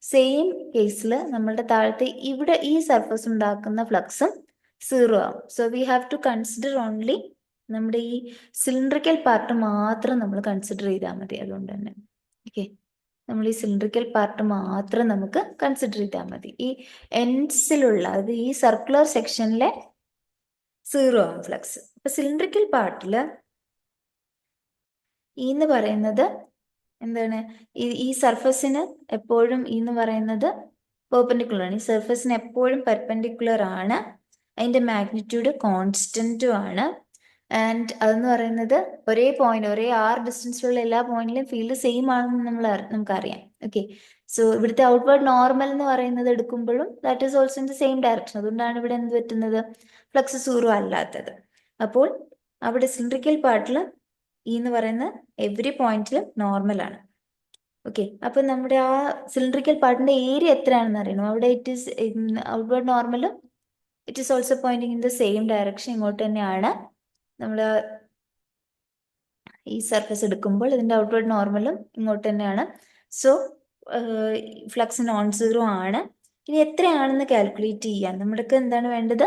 സെയിം കേസിൽ നമ്മളുടെ താഴത്തെ ഇവിടെ ഈ സർഫസ് ഉണ്ടാക്കുന്ന ഫ്ലക്സും 0 ആവും. So we have to consider only നമ്മുടെ ഈ സിലിണ്ടറിക്കൽ പാർട്ട് മാത്രം നമ്മൾ കൺസിഡർ ചെയ്താൽ മതി. അതുകൊണ്ട് തന്നെ ഓക്കെ, നമ്മൾ ഈ സിലിണ്ടറിക്കൽ പാർട്ട് മാത്രം നമുക്ക് കൺസിഡർ ചെയ്താൽ മതി. ഈ എൻഡ്സിലുള്ള, അതായത് ഈ സർക്കുലർ സെക്ഷനിലെ 0 ആവും ഫ്ലക്സ്. അപ്പൊ സിലിണ്ടറിക്കൽ പാർട്ടിൽ ഈ എന്ന് പറയുന്നത് എന്താണ്, ഈ സർഫസിന് എപ്പോഴും ഈ എന്ന് പറയുന്നത് പെർപെൻഡിക്കുലർ ആണ്. ഈ സർഫസിന് എപ്പോഴും പെർപെൻഡിക്കുലർ ആണ്. അതിന്റെ മാഗ്നിറ്റ്യൂഡ് കോൺസ്റ്റന്റും ആണ്. ആൻഡ് അതെന്ന് പറയുന്നത് ഒരേ പോയിന്റ്, ഒരേ ഡിസ്റ്റൻസിലുള്ള എല്ലാ പോയിന്റിലും ഫീൽഡ് സെയിം ആണെന്ന് നമുക്കറിയാം. ഓക്കെ, സോ ഇവിടുത്തെ ഔട്ട്വേർഡ് നോർമൽ എന്ന് പറയുന്നത് എടുക്കുമ്പോഴും that is also in the same direction. അതുകൊണ്ടാണ് ഇവിടെ എന്ത് പറ്റുന്നത്, ഫ്ലക്സ് 0 അല്ലാത്തത്. അപ്പോൾ അവിടെ സിലിണ്ടറിക്കൽ പാർട്ടിൽ ഈ എന്ന് പറയുന്ന എവറി പോയിന്റിലും നോർമൽ ആണ്. ഓക്കെ, അപ്പൊ നമ്മുടെ ആ സിലിണ്ടറിക്കൽ പാർട്ടിന്റെ ഏരിയ എത്രയാണെന്ന് അറിയണം. അവിടെ ഇറ്റ് ഈസ് ഔട്ട്വേർഡ് നോർമലും it is also pointing in the same direction, ഇങ്ങോട്ട് തന്നെയാണ്. നമ്മൾ ഈ സർഫസ് എടുക്കുമ്പോൾ ഇതിന്റെ ഔട്ട്വേർഡ് നോർമലും ഇങ്ങോട്ട് തന്നെയാണ്. സോ ഫ്ലക്സ് നോൺ സീറോ ആണ്. ഇനി എത്രയാണെന്ന് കാൽക്കുലേറ്റ് ചെയ്യാൻ നമ്മൾക്ക് എന്താണ് വേണ്ടത്,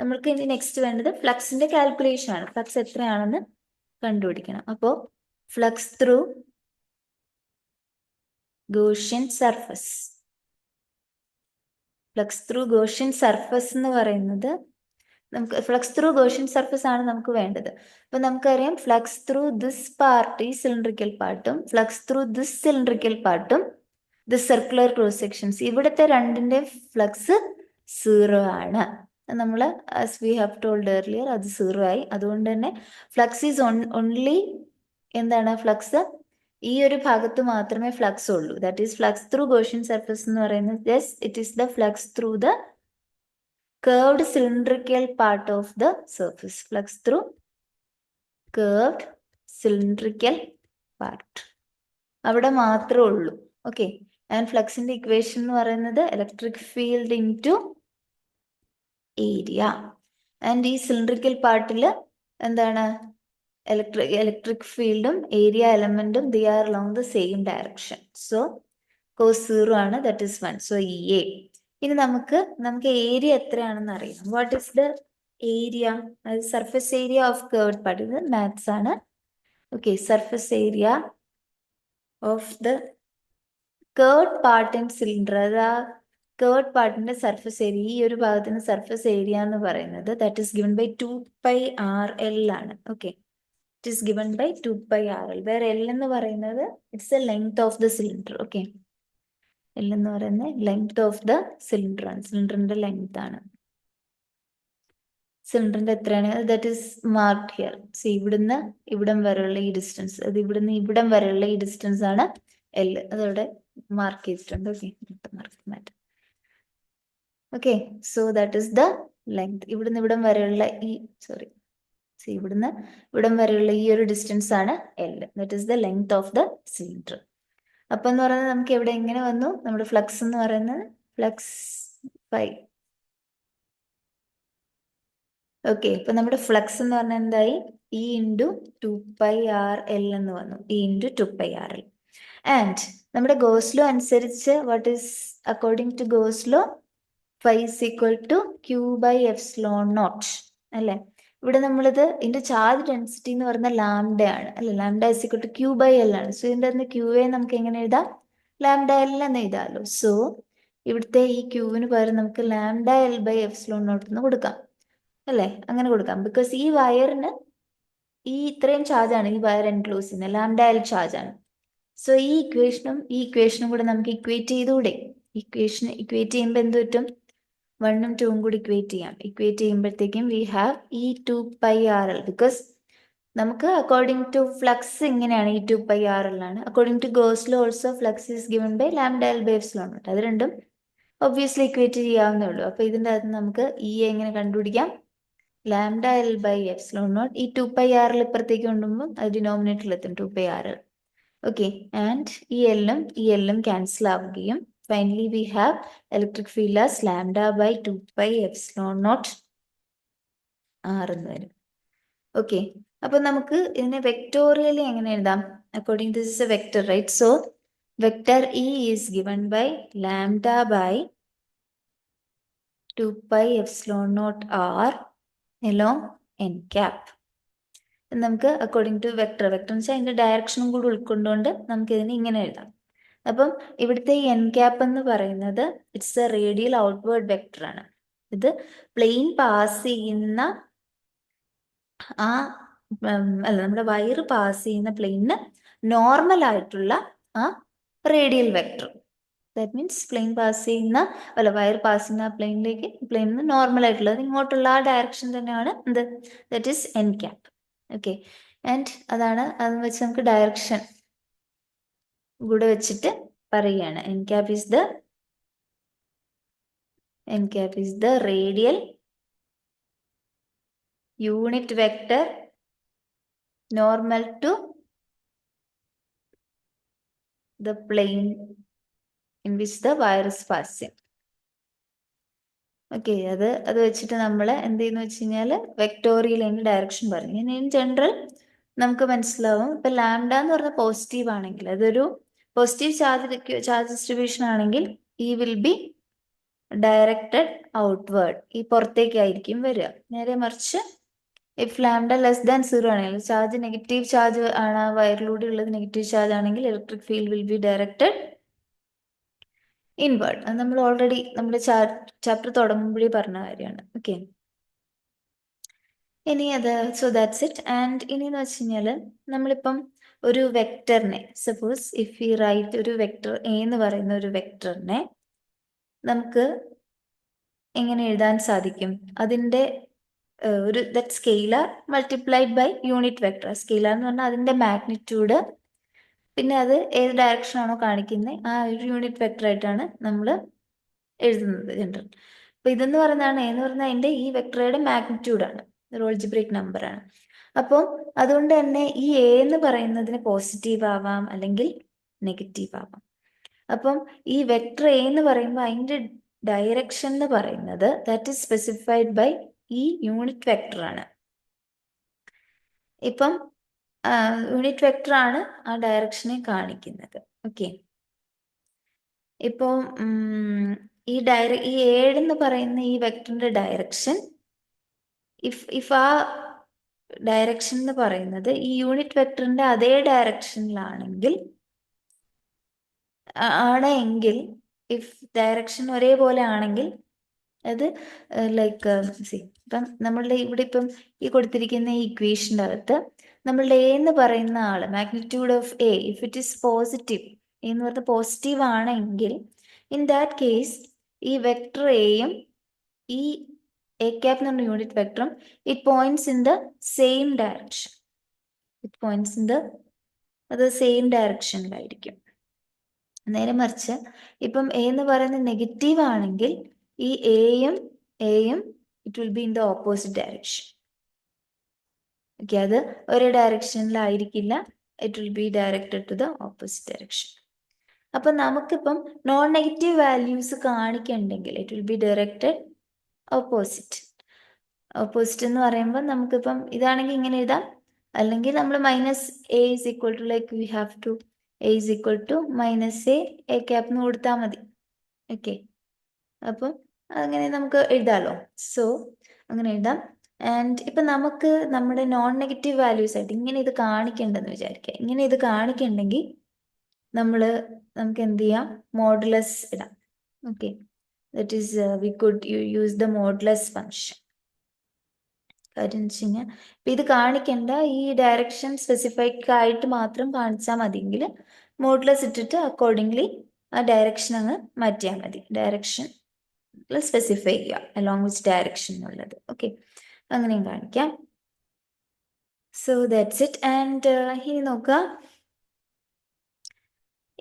നമ്മൾക്ക് ഇനി നെക്സ്റ്റ് വേണ്ടത് ഫ്ലക്സിന്റെ കാൽക്കുലേഷൻ ആണ്. ഫ്ലക്സ് എത്രയാണെന്ന് കണ്ടുപിടിക്കണം. അപ്പോൾ flux through Gaussian surface, flux through Gaussian surface എന്ന് പറയുന്നത്, നമുക്ക് ഫ്ലക്സ് ത്രൂ ഗോഷ്യൻ സർഫസ് ആണ് നമുക്ക് വേണ്ടത്. അപ്പൊ നമുക്കറിയാം ഫ്ലക്സ് ത്രൂ ദിസ് പാർട്ട് ഈ സിലിണ്ടറിക്കൽ പാർട്ടും ഫ്ലക്സ് ത്രൂ ദിസ് സിലിണ്ടറിക്കൽ പാർട്ടും ദിസ് സർക്കുലർ ക്രോസ് സെക്ഷൻസ്, ഇവിടുത്തെ രണ്ടിന്റെ ഫ്ലക്സ് 0 ആണ്. നമ്മൾ as we have told earlier അത് 0 ആയി. അതുകൊണ്ട് തന്നെ ഫ്ലക്സ് ഈസ് ഓൺലി എന്താണ്, ഫ്ലക്സ് ഈ ഒരു ഭാഗത്ത് മാത്രമേ ഫ്ലക്സ് ഉള്ളൂ. That is flux through Gaussian surface എന്ന് പറയുന്നത് yes it is the flux through the curved cylindrical part of the surface. Flux through curved cylindrical part. അവിടെ മാത്രമേ ഉള്ളൂ. ഓക്കെ, ആൻഡ് ഫ്ലക്സിന്റെ ഇക്വേഷൻ എന്ന് പറയുന്നത് electric field into area. And ഈ സിലിണ്ടറിക്കൽ പാർട്ടിൽ എന്താണ്, ഇലക്ട്രിക് ഫീൽഡും ഏരിയ എലമെന്റും they are along the same direction. So cos 0 ആണ്, ദാറ്റ് ഈസ് 1. സോ ഈ എ. ഇനി നമുക്ക് ഏരിയ എത്രയാണെന്ന് അറിയാം. What is the area, surface area of curved part. ഇത് മാത്സ് ആണ്. Okay, surface area of the curved part in cylinder, അത് ആ കർവ്ഡ് പാർട്ടിന്റെ സർഫസ് ഏരിയ, ഈ ഒരു ഭാഗത്തിന് സർഫസ് ഏരിയ എന്ന് പറയുന്നത് that is given by 2πRL ആണ്. Okay, it is given by 2πRL. വേറെ എൽ എന്ന് പറയുന്നത് it's a length of the cylinder. Okay, L എന്ന് പറയുന്നത് ലെങ്ത് ഓഫ് ദ സിലിണ്ടർ ആണ്, സിലിണ്ടറിന്റെ ലെങ്ത് ആണ്. സിലിണ്ടറിന്റെ എത്രയാണ്, that is marked here. So ഇവിടുന്ന് ഇവിടം വരെയുള്ള ഈ ഡിസ്റ്റൻസ്, അത് ഇവിടുന്ന് ഇവിടം വരെയുള്ള ഈ ഡിസ്റ്റൻസ് ആണ് എൽ. അതവിടെ മാർക്ക് ചെയ്തിട്ടുണ്ട്. Okay, mark. Okay, so that is the length. ഇവിടുന്ന് ഇവിടം വരെയുള്ള ഇവിടുന്ന് ഇവിടം വരെയുള്ള ഈ ഒരു ഡിസ്റ്റൻസ് ആണ് L. That is the length of the cylinder. അപ്പൊ എന്ന് പറയുന്നത് നമുക്ക് എവിടെ എങ്ങനെ വന്നു, നമ്മുടെ ഫ്ലക്സ് എന്ന് പറയുന്നത് ഫ്ലക്സ് പൈ. ഓക്കെ, ഇപ്പൊ നമ്മുടെ ഫ്ലക്സ് എന്ന് പറഞ്ഞാൽ എന്തായി, ഇ ഇൻറ്റു 2πRL എന്ന് വന്നു, ഇ ഇൻറ്റു 2πRL. ആൻഡ് നമ്മുടെ ഗോസ് ലോ അനുസരിച്ച് what is according to Gauss law, phi is equal to Q/ε0 അല്ലെ. ഇവിടെ നമ്മളിത് ഇതിന്റെ ചാർജ് ഡെൻസിറ്റി എന്ന് പറയുന്ന ലാംഡ ആണ് അല്ലെ. Lambda is equal to Q/L ആണ്. സോ ഇതിന്റെ അകത്ത് QA നമുക്ക് എങ്ങനെ എഴുതാം, ലാംഡ L എന്ന് എഴുതാമല്ലോ. സോ ഇവിടുത്തെ ഈ ക്യൂവിന് പകരം നമുക്ക് ലാംഡ L/ε0 എന്ന് കൊടുക്കാം അല്ലെ. അങ്ങനെ കൊടുക്കാം, ബിക്കോസ് ഈ വയറിന് ഈ ഇത്രയും ചാർജ് ആണ് ഈ വയർ എൻക്ലോസ് ചെയ്യുന്നത്, ലാംഡ L ചാർജ് ആണ്. സോ ഈ ഇക്വേഷനും കൂടെ നമുക്ക് ഇക്വേറ്റ് ചെയ്തുകൂടെ. ഇക്വേറ്റ് ചെയ്യുമ്പോൾ എന്ത് പറ്റും, 1ഉം 2ഉം കൂടി ഇക്വേറ്റ് ചെയ്യാം. ഇക്വേറ്റ് ചെയ്യുമ്പോഴത്തേക്കും വി ഹാവ് ഈ 2πRL, ബിക്കോസ് നമുക്ക് അക്കോർഡിംഗ് ടു ഫ്ലക്സ് ഇങ്ങനെയാണ് ഈ 2πr ലാണ്. According to Gauss law also flux is given by lambda L by epsilon naught. അത് രണ്ടും ഒബ്വിയസ്ലി ഇക്വേറ്റ് ചെയ്യാവുന്നേ ഉള്ളൂ. അപ്പൊ ഇതിൻ്റെ അകത്ത് നമുക്ക് ഇ എങ്ങനെ കണ്ടുപിടിക്കാം? Lambda L by epsilon naught. ഈ 2πr ഇപ്പുറത്തേക്ക് കൊണ്ടുപോകുമ്പോൾ അത് ഡിനോമിനേറ്ററിൽ എത്തും 2πr. ഓക്കെ, ആൻഡ് ഈ എല്ലും ക്യാൻസൽ ആവുകയും finally we have electric field as lambda by 2π epsilon naught R എന്ന് വരും. ഓക്കെ, അപ്പൊ നമുക്ക് ഇതിനെ വെക്ടോറിയലി എങ്ങനെ എഴുതാം? According this is a vector, right? So vector E is given by lambda by 2π epsilon naught R along n cap. നമുക്ക് according to vector എന്ന് വെച്ചാൽ അതിന്റെ ഡയറക്ഷനും കൂടി ഉൾക്കൊണ്ടുകൊണ്ട് നമുക്ക് ഇതിനെ ഇങ്ങനെ എഴുതാം. അപ്പം ഇവിടുത്തെ ഈ എൻ ക്യാപ്പ് എന്ന് പറയുന്നത് it's A radial outward vector ആണ്. ഇത് പ്ലെയിൻ പാസ് ചെയ്യുന്ന ആ അല്ല, നമ്മുടെ വയർ പാസ് ചെയ്യുന്ന പ്ലെയിനിന് നോർമൽ ആയിട്ടുള്ള ആ radial vector. That means plane pass ചെയ്യുന്ന വയർ പാസ് ചെയ്യുന്ന പ്ലെയിനിന് നോർമൽ ആയിട്ടുള്ളത് ഇങ്ങോട്ടുള്ള ആ ഡയറക്ഷൻ തന്നെയാണ് എന്ത്? That is N cap. Okay, and അതെന്ന് വെച്ച് നമുക്ക് ഡയറക്ഷൻ കൂടെ വെച്ചിട്ട് പറയുകയാണ്. N cap is the radial unit vector normal to the plane in which the wire is passing. Okay, അത് വെച്ചിട്ട് നമ്മൾ എന്ത് ചെയ്യുന്നു വെച്ച് കഴിഞ്ഞാൽ വെക്ടോറിയൽ അതിന്റെ ഡയറക്ഷൻ പറഞ്ഞു. ഇനി ഇൻ ജനറൽ നമുക്ക് മനസ്സിലാവും, ഇപ്പൊ ലാംഡ എന്ന് പറഞ്ഞ പോസിറ്റീവ് ആണെങ്കിൽ, അതൊരു പോസിറ്റീവ് ചാർജ് ഡിസ്ട്രിബ്യൂഷൻ ആണെങ്കിൽ ഈ വിൽ ബി ഡയറക്റ്റഡ് ഔട്ട്വേർഡ്, ഈ പുറത്തേക്കായിരിക്കും വരിക. നേരെ മറിച്ച് ഇഫ് ലാംഡ ലെസ് ദാൻ 0 ആണെങ്കിൽ, ചാർജ് നെഗറ്റീവ് ചാർജ് ആണ്, വയറിലൂടെ ഉള്ളത് നെഗറ്റീവ് ചാർജ് ആണെങ്കിൽ electric field will be directed inward. അത് നമ്മൾ ഓൾറെഡി നമ്മുടെ ചാപ്റ്റർ തുടങ്ങുമ്പോഴേ പറഞ്ഞ കാര്യമാണ്. ഓക്കെ, ഇനി സോ ദാറ്റ്സ് ഇറ്റ്. ആൻഡ് ഇനി എന്ന് വെച്ച് കഴിഞ്ഞാൽ നമ്മളിപ്പം ഒരു വെക്ടറിനെ, സപ്പോസ് ഇഫ് യു റൈറ്റ് ഒരു വെക്ടർ എ എന്ന് പറയുന്ന ഒരു വെക്ടറിനെ നമുക്ക് എങ്ങനെ എഴുതാൻ സാധിക്കും? അതിൻ്റെ ഒരു that scalar multiplied by unit vector. Scalar എന്ന് പറഞ്ഞാൽ അതിൻ്റെ മാഗ്നിറ്റ്യൂഡ്, പിന്നെ അത് ഏത് ഡയറക്ഷൻ ആണോ കാണിക്കുന്നത് ആ ഒരു യൂണിറ്റ് വെക്ടർ ആയിട്ടാണ് നമ്മൾ എഴുതുന്നത് ജനറൽ. അപ്പൊ ഇതെന്ന് പറയുന്നതാണ് എന്ന് പറഞ്ഞാൽ അതിന്റെ ഈ വെക്ടറുടെ മാഗ്നിറ്റ്യൂഡാണ്, ഒരു ഓൾജിബ്രിക് നമ്പർ ആണ്. അപ്പം അതുകൊണ്ട് തന്നെ ഈ എ എന്ന് പറയുന്നതിന് പോസിറ്റീവ് ആവാം അല്ലെങ്കിൽ നെഗറ്റീവ് ആവാം. അപ്പം ഈ വെക്ടർ എ എന്ന് പറയുമ്പോൾ അതിന്റെ ഡയറക്ഷൻ എന്ന് പറയുന്നത് ദാറ്റ് ഈസ് സ്പെസിഫൈഡ് ബൈ ഈ യൂണിറ്റ് വെക്ടർ ആണ്. ഇപ്പം യൂണിറ്റ് വെക്ടർ ആണ് ആ ഡയറക്ഷനെ കാണിക്കുന്നത്. ഓക്കെ, ഇപ്പോൾ ഈ 7 എന്ന് പറയുന്ന ഈ വെക്ടറിന്റെ ഡയറക്ഷൻ, ഇഫ് ആ ഡയറക്ഷൻ എന്ന് പറയുന്നത് ഈ യൂണിറ്റ് വെക്ടറിന്റെ അതേ ഡയറക്ഷനിലാണെങ്കിൽ ഇഫ് ഡയറക്ഷൻ ഒരേപോലെ ആണെങ്കിൽ അത് ലൈക്ക് ഇപ്പം നമ്മളുടെ ഇവിടെ ഇപ്പം ഈ കൊടുത്തിരിക്കുന്ന ഈ ഇക്വേഷൻ്റെ അകത്ത് നമ്മളുടെ എ എന്ന് പറയുന്ന ആള് magnitude of A if it is positive എന്ന് പറഞ്ഞാൽ പോസിറ്റീവ് ആണെങ്കിൽ ഇൻ ദാറ്റ് കേസ് ഈ വെക്ടർ എയും ഈ എ ക്യാപ് എന്ന് പറഞ്ഞ യൂണിറ്റ് വെക്ടറും it points in the same direction. അത് സെയിം ഡയറക്ഷനിലായിരിക്കും. നേരെ മറിച്ച് ഇപ്പം എ എന്ന് പറയുന്നത് നെഗറ്റീവ് ആണെങ്കിൽ ഈ എയും it will be in the opposite direction. Okay, അത് ഒരേ ഡയറക്ഷനിലായിരിക്കില്ല, it will be directed to the opposite direction. അപ്പം നമുക്കിപ്പം നോൺ നെഗറ്റീവ് വാല്യൂസ് കാണിക്കണ്ടെങ്കിൽ it will be directed opposite എന്ന് പറയുമ്പോൾ നമുക്കിപ്പം ഇതാണെങ്കിൽ ഇങ്ങനെ എഴുതാം, അല്ലെങ്കിൽ നമ്മൾ -a is equal to like we have to a is equal to -a cap എന്ന് കൊടുത്താൽ മതി. ഓക്കെ, അപ്പം അങ്ങനെ നമുക്ക് എഴുതാമല്ലോ. സോ അങ്ങനെ എഴുതാം. ആൻഡ് ഇപ്പം നമുക്ക് നമ്മുടെ നോൺ നെഗറ്റീവ് വാല്യൂസ് ആയിട്ട് ഇങ്ങനെ ഇത് കാണിക്കേണ്ടെന്ന് വിചാരിക്കുക. ഇങ്ങനെ ഇത് കാണിക്കണ്ടെങ്കിൽ നമുക്ക് എന്ത് ചെയ്യാം? മോഡുലസ് ഇടാം. Okay, that is we could use the modulus function. കാര്യം എന്ന് വെച്ച് കഴിഞ്ഞാൽ ഇപ്പം ഇത് കാണിക്കേണ്ട, ഈ ഡയറക്ഷൻ സ്പെസിഫൈക്ക് ആയിട്ട് മാത്രം കാണിച്ചാൽ മതിയെങ്കിൽ മോഡുലസ് ഇട്ടിട്ട് അക്കോർഡിംഗ്ലി ആ ഡയറക്ഷൻ അങ്ങ് മാറ്റിയാൽ മതി. ഡയറക്ഷൻ സ്പെസിഫൈ ചെയ്യുക അലോങ് വിച്ച് ഡയറക്ഷൻ എന്നുള്ളത്. ഓക്കെ, അങ്ങനെയും കാണിക്കാം. So that's it. ആൻഡ് ഇനി നോക്കുക,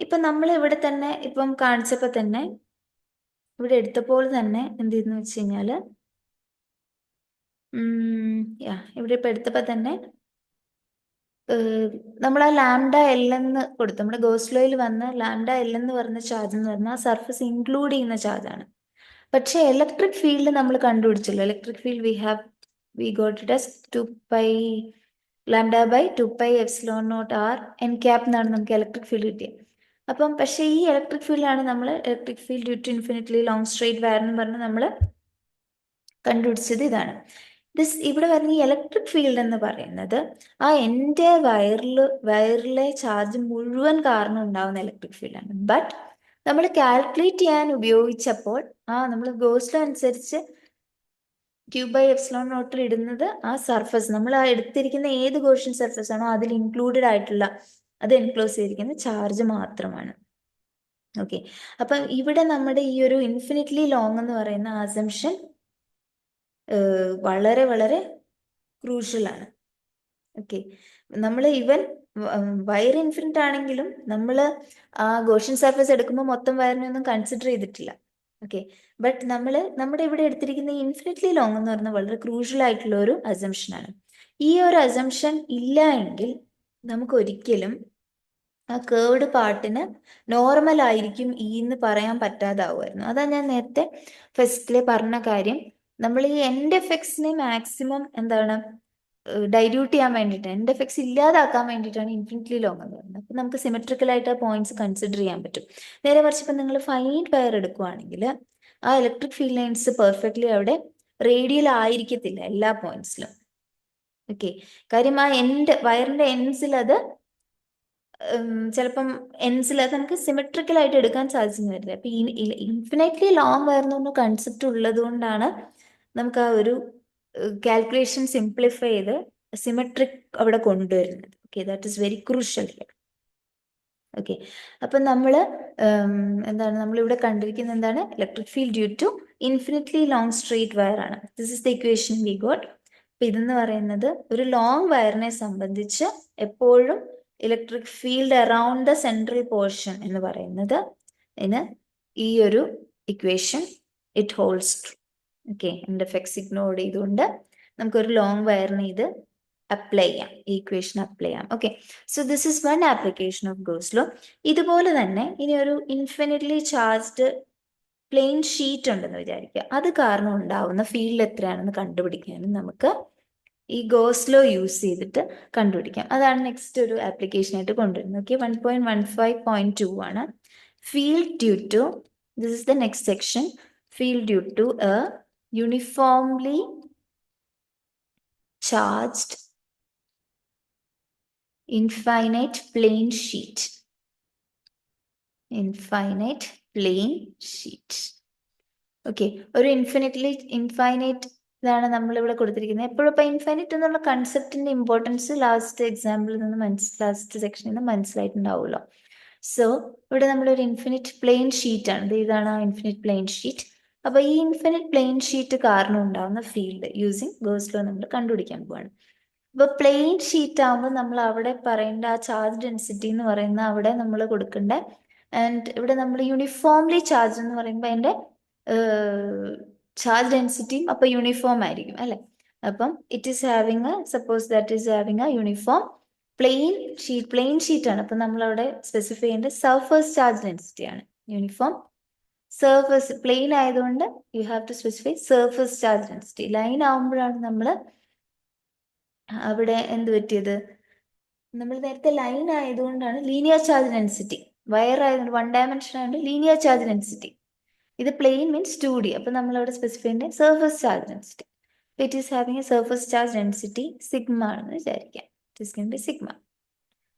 ഇപ്പം നമ്മൾ ഇവിടെ തന്നെ ഇപ്പം കാണിച്ചപ്പോൾ തന്നെ ഇവിടെ എടുത്തപ്പോൾ തന്നെ എന്ത് ചെയ്തെന്ന് വെച്ച് കഴിഞ്ഞാൽ ഇവിടെ ഇപ്പം എടുത്തപ്പോൾ തന്നെ നമ്മൾ ആ ലാംഡ എൽ എന്ന് കൊടുത്തു. നമ്മുടെ ഗോസ്ലോയിൽ വന്ന ലാംഡ എൽ എന്ന് പറഞ്ഞ ചാർജ് എന്ന് പറഞ്ഞാൽ ആ സർഫസ് ഇൻക്ലൂഡ് ചെയ്യുന്ന ചാർജാണ്. പക്ഷേ ഇലക്ട്രിക് ഫീൽഡ് നമ്മൾ കണ്ടുപിടിച്ചല്ലോ. Electric field we got it as 2π λ/2πε0 r n cap എന്നാണ് നമുക്ക് ഇലക്ട്രിക് ഫീൽഡ് കിട്ടിയത്. അപ്പം പക്ഷേ ഈ ഇലക്ട്രിക് ഫീൽഡാണ് നമ്മൾ electric field due to infinitely long straight wire എന്ന് പറഞ്ഞ് നമ്മൾ കണ്ടുപിടിച്ചത് ഇതാണ്. ഇവിടെ വരുന്ന ഈ ഇലക്ട്രിക് ഫീൽഡ് എന്ന് പറയുന്നത് ആ എൻ്റെ വയറിലെ ചാർജ് മുഴുവൻ കാരണം ഉണ്ടാവുന്ന ഇലക്ട്രിക് ഫീൽഡാണ്. ബട്ട് നമ്മൾ കാൽക്കുലേറ്റ് ചെയ്യാൻ ഉപയോഗിച്ചപ്പോൾ നമ്മൾ ഗോസ് ലോ അനുസരിച്ച് Q/ε0 ഇടുന്നത് ആ സർഫസ്, നമ്മൾ ആ എടുത്തിരിക്കുന്ന ഏത് ഗോഷ്യൻ സർഫസ് ആണോ അതിൽ ഇൻക്ലൂഡഡ് ആയിട്ടുള്ള, അത് എൻക്ലോസ് ചെയ്തിരിക്കുന്ന ചാർജ് മാത്രമാണ്. ഓക്കെ, അപ്പം ഇവിടെ നമ്മുടെ ഈ ഒരു ഇൻഫിനിറ്റ്ലി ലോങ് എന്ന് പറയുന്ന അസംഷൻ വളരെ വളരെ ക്രൂഷ്യലാണ്. ഓക്കെ, നമ്മൾ ഈവൻ വയർ ഇൻഫിനിറ്റ് ആണെങ്കിലും നമ്മൾ ആ ഗോഷ്യൻ സർഫസ് എടുക്കുമ്പോൾ മൊത്തം വയറിനൊന്നും കൺസിഡർ ചെയ്തിട്ടില്ല. ഓക്കെ, ബട്ട് നമ്മുടെ ഇവിടെ എടുത്തിരിക്കുന്ന ഇൻഫിനിറ്റ്ലി ലോങ് എന്ന് പറയുന്നത് വളരെ ക്രൂഷ്യൽ ആയിട്ടുള്ള ഒരു അസംഷനാണ്. ഈ ഒരു അസംഷൻ ഇല്ല എങ്കിൽ നമുക്ക് ഒരിക്കലും ആ കേർഡ് പാർട്ടിന് നോർമൽ ആയിരിക്കും എന്ന് പറയാൻ പറ്റാതാവുമായിരുന്നു. അതാ ഞാൻ നേരത്തെ ഫസ്റ്റിലെ പറഞ്ഞ കാര്യം. നമ്മൾ ഈ എൻഡ് എഫക്ട്സിനെ മാക്സിമം എന്താണ് ഡൈല്യൂട്ട് ചെയ്യാൻ വേണ്ടിയിട്ട്, എൻഡ് എഫക്ട്സ് ഇല്ലാതാക്കാൻ വേണ്ടിയിട്ടാണ് ഇൻഫിനിറ്റ്ലി ലോങ് എന്ന് പറയുന്നത്. അപ്പം നമുക്ക് സിമെട്രിക്കൽ ആയിട്ട് ആ പോയിന്റ്സ് കൺസിഡർ ചെയ്യാൻ പറ്റും. നേരെ മറിച്ച് ഇപ്പം നിങ്ങൾ ഫൈനൈറ്റ് വയർ എടുക്കുവാണെങ്കിൽ ആ ഇലക്ട്രിക് ഫീൽഡ് ലൈൻസ് പെർഫെക്റ്റ്ലി അവിടെ റേഡിയൽ ആയിരിക്കത്തില്ല എല്ലാ പോയിന്റ്സിലും. ഓക്കെ, കാര്യം ആ വയറിന്റെ എൻഡ്സിൽ അത് ചിലപ്പം എൻഡ്സിൽ അത് നമുക്ക് സിമെട്രിക്കൽ ആയിട്ട് എടുക്കാൻ സാധിച്ചെന്ന് വരില്ല. അപ്പൊ ഇൻഫിനിറ്റ്ലി ലോങ് വയർന്നൊന്നും കൺസെപ്റ്റ് ഉള്ളത് കൊണ്ടാണ് നമുക്ക് ആ ഒരു കാൽക്കുലേഷൻ സിംപ്ലിഫൈ ചെയ്ത് സിമെട്രിക് അവിടെ കൊണ്ടുവരുന്നത്. Okay, that is very crucial here. Okay, അപ്പം നമ്മൾ എന്താണ് നമ്മളിവിടെ കണ്ടിരിക്കുന്നത് എന്താണ്, electric field due to infinitely long straight wire ആണ്. This is the equation we got. അപ്പൊ ഇതെന്ന് പറയുന്നത് ഒരു ലോങ് വയറിനെ സംബന്ധിച്ച് എപ്പോഴും electric field around the central portion എന്ന് പറയുന്നത് ഈ ഒരു equation it holds true. Okay, എൻ്റെ എഫക്ട്സ് ഇഗ്നോർ ചെയ്തുകൊണ്ട് നമുക്കൊരു ലോങ് വയറിന് ഇത് അപ്ലൈ ചെയ്യാം, ഈ ഇക്വേഷൻ അപ്ലൈ ചെയ്യാം. Okay, so this is one application of Gauss law. ഇതുപോലെ തന്നെ ഇനി ഒരു ഇൻഫിനിറ്റ്ലി ചാർജ്ഡ് പ്ലെയിൻ ഷീറ്റ് ഉണ്ടെന്ന് വിചാരിക്കുക. അത് കാരണം ഉണ്ടാവുന്ന ഫീൽഡ് എത്രയാണെന്ന് കണ്ടുപിടിക്കാനും നമുക്ക് ഈ ഗോസ് ലോ യൂസ് ചെയ്തിട്ട് കണ്ടുപിടിക്കാം. അതാണ് നെക്സ്റ്റ് ഒരു ആപ്ലിക്കേഷൻ ആയിട്ട് കൊണ്ടുവരുന്നത്. ഓക്കെ, 1.15.2 ആണ്. Field due to, this is the next section, field due to a uniformly charged infinite plane sheet. Okay, ഒരു ഇൻഫൈനൈറ്റ് ഇതാണ് നമ്മളിവിടെ കൊടുത്തിരിക്കുന്നത്. എപ്പോഴും ഇപ്പൊ ഇൻഫൈനൈറ്റ് എന്നുള്ള കൺസെപ്റ്റിന്റെ ഇമ്പോർട്ടൻസ് ലാസ്റ്റ് എക്സാമ്പിളിൽ നിന്ന് ലാസ്റ്റ് സെക്ഷനിൽ നിന്ന് മനസ്സിലായിട്ടുണ്ടാവുമല്ലോ. സോ ഇവിടെ നമ്മളൊരു ഇൻഫിനിറ്റ് പ്ലെയിൻ ഷീറ്റ് ആണ്. ഇതാണ് ആ ഇൻഫിനിറ്റ് പ്ലെയിൻ ഷീറ്റ്. അപ്പൊ ഈ ഇൻഫിനിറ്റ് പ്ലെയിൻ ഷീറ്റ് കാരണം ഉണ്ടാകുന്ന ഫീൽഡ് യൂസിങ് ഗോസ് ലോ നമ്മൾ കണ്ടുപിടിക്കാൻ പോവാണ്. ഇപ്പൊ പ്ലെയിൻ ഷീറ്റ് ആകുമ്പോൾ നമ്മൾ അവിടെ പറയേണ്ട ആ ചാർജ് ഡെൻസിറ്റി എന്ന് പറയുന്ന അവിടെ നമ്മൾ കൊടുക്കേണ്ട, ആൻഡ് ഇവിടെ നമ്മൾ യൂണിഫോംലി ചാർജ് എന്ന് പറയുമ്പോൾ അതിന്റെ ചാർജ് ഡെൻസിറ്റിയും അപ്പൊ യൂണിഫോം ആയിരിക്കും അല്ലെ. അപ്പം it is having suppose that is having a uniform plane sheet ആണ്. അപ്പൊ നമ്മൾ അവിടെ സ്പെസിഫൈ ചെയ്യേണ്ട സർഫേസ് ചാർജ് ഡെൻസിറ്റി ആണ്. യൂണിഫോം സർഫേസ് പ്ലെയിൻ ആയതുകൊണ്ട് you have to specify surface charge density. Line ആവുമ്പോഴാണ് നമ്മൾ അവിടെ എന്ത് പറ്റിയത്, നമ്മൾ നേരത്തെ ലൈൻ ആയതുകൊണ്ടാണ് ലീനിയർ ചാർജ് ഡെൻസിറ്റി, വയർ ആയതുകൊണ്ട് 1 ഡയമെൻഷൻ ആയതുകൊണ്ട് ലീനിയർ ചാർജ് ഡെൻസിറ്റി. ഇത് പ്ലെയിൻ മീൻസ് 2D. അപ്പൊ നമ്മൾ അവിടെ സ്പെസിഫൈ ചെയ്യുന്നത് surface charge density. It is having a surface charge density sigma ആണെന്ന് വിചാരിക്കാം. It is going to be sigma.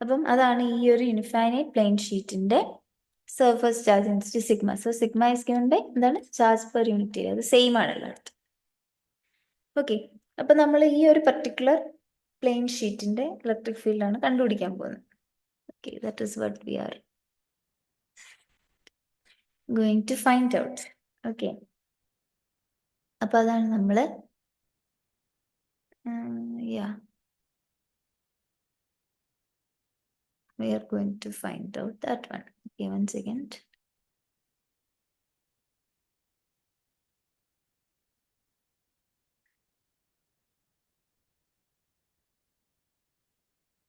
അപ്പം അതാണ് ഈ ഒരു ഇൻഫൈനൈറ്റ് പ്ലെയിൻ ഷീറ്റിന്റെ surface charge density sigma. So sigma is given by എന്താണ്, ചാർജ് പെർ യൂണിറ്റ് ഏരിയ. അത് same ആണ് എല്ലായിടത്തും. ഓക്കെ, അപ്പൊ നമ്മൾ ഈ ഒരു പർട്ടിക്കുലർ പ്ലെയിൻ ഷീറ്റിന്റെ ഇലക്ട്രിക് ഫീൽഡ് ആണ് കണ്ടുപിടിക്കാൻ പോകുന്നത്. Okay, that is what we are going to find out. Okay, അപ്പൊ അതാണ് നമ്മള് we are going to find out that one. Okay, one second.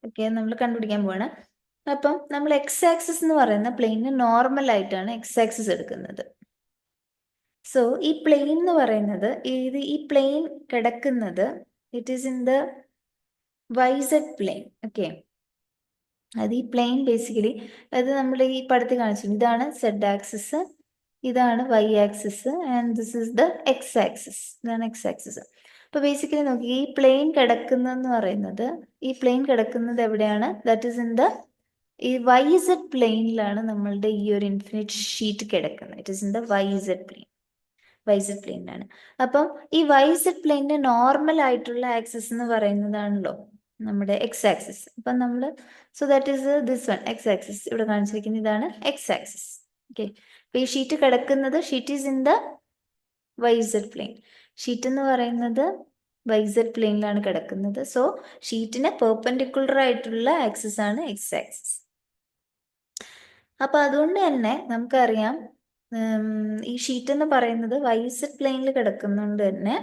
Okay, നമ്മൾ കണ്ടുപിടിക്കാൻ പോവാണ്. അപ്പം നമ്മൾ എക്സ് ആക്സിസ് എന്ന് പറയുന്ന പ്ലെയിന് നോർമൽ ആയിട്ടാണ് എക്സ് ആക്സിസ് എടുക്കുന്നത്. സോ ഈ പ്ലെയിൻ എന്ന് പറയുന്നത് ഈ പ്ലെയിൻ കിടക്കുന്നത് it is in the YZ plane. Okay, അത് ഈ പ്ലെയിൻ ബേസിക്കലി അത് നമ്മൾ ഈ പടത്തിൽ കാണിച്ചു. ഇതാണ് Z ആക്സിസ്, ഇതാണ് Y axis and this is the X axis. ഇതാണ് എക്സ് ആക്സിസ്. അപ്പൊ ബേസിക്കലി നോക്കി, ഈ പ്ലെയിൻ കിടക്കുന്നതെന്ന് പറയുന്നത്, ഈ പ്ലെയിൻ കിടക്കുന്നത് എവിടെയാണ്? ദാറ്റ് ഈസ് ഇൻ ദ ഈ YZ പ്ലെയിനിലാണ് നമ്മളുടെ ഈ ഒരു ഇൻഫിനിറ്റ് ഷീറ്റ് കിടക്കുന്നത്. It is in the YZ plane. YZ പ്ലെയിനിലാണ്. അപ്പം ഈ YZ പ്ലെയിനിന്റെ നോർമൽ ആയിട്ടുള്ള ആക്സിസ് എന്ന് പറയുന്നതാണല്ലോ നമ്മുടെ എക്സ് ആക്സിസ്. അപ്പം നമ്മൾ so that is this one X axis. ഇവിടെ കാണിച്ചിരിക്കുന്നത് ഇതാണ് എക്സ് ആക്സിസ്. ഓക്കെ, അപ്പൊ ഈ ഷീറ്റ് കിടക്കുന്നത്, sheet is in the YZ plane. Sheet എന്ന് പറയുന്നത് YZ പ്ലെയിനിലാണ് കിടക്കുന്നത്. സോ ഷീറ്റിന് പെർപെൻഡിക്കുലർ ആയിട്ടുള്ള ആക്സിസ് ആണ് എക്സ് ആക്സിസ്. അപ്പൊ അതുകൊണ്ട് തന്നെ നമുക്കറിയാം, ഈ ഷീറ്റ് എന്ന് പറയുന്നത് YZ പ്ലെയിനിൽ കിടക്കുന്നതുകൊണ്ട് തന്നെ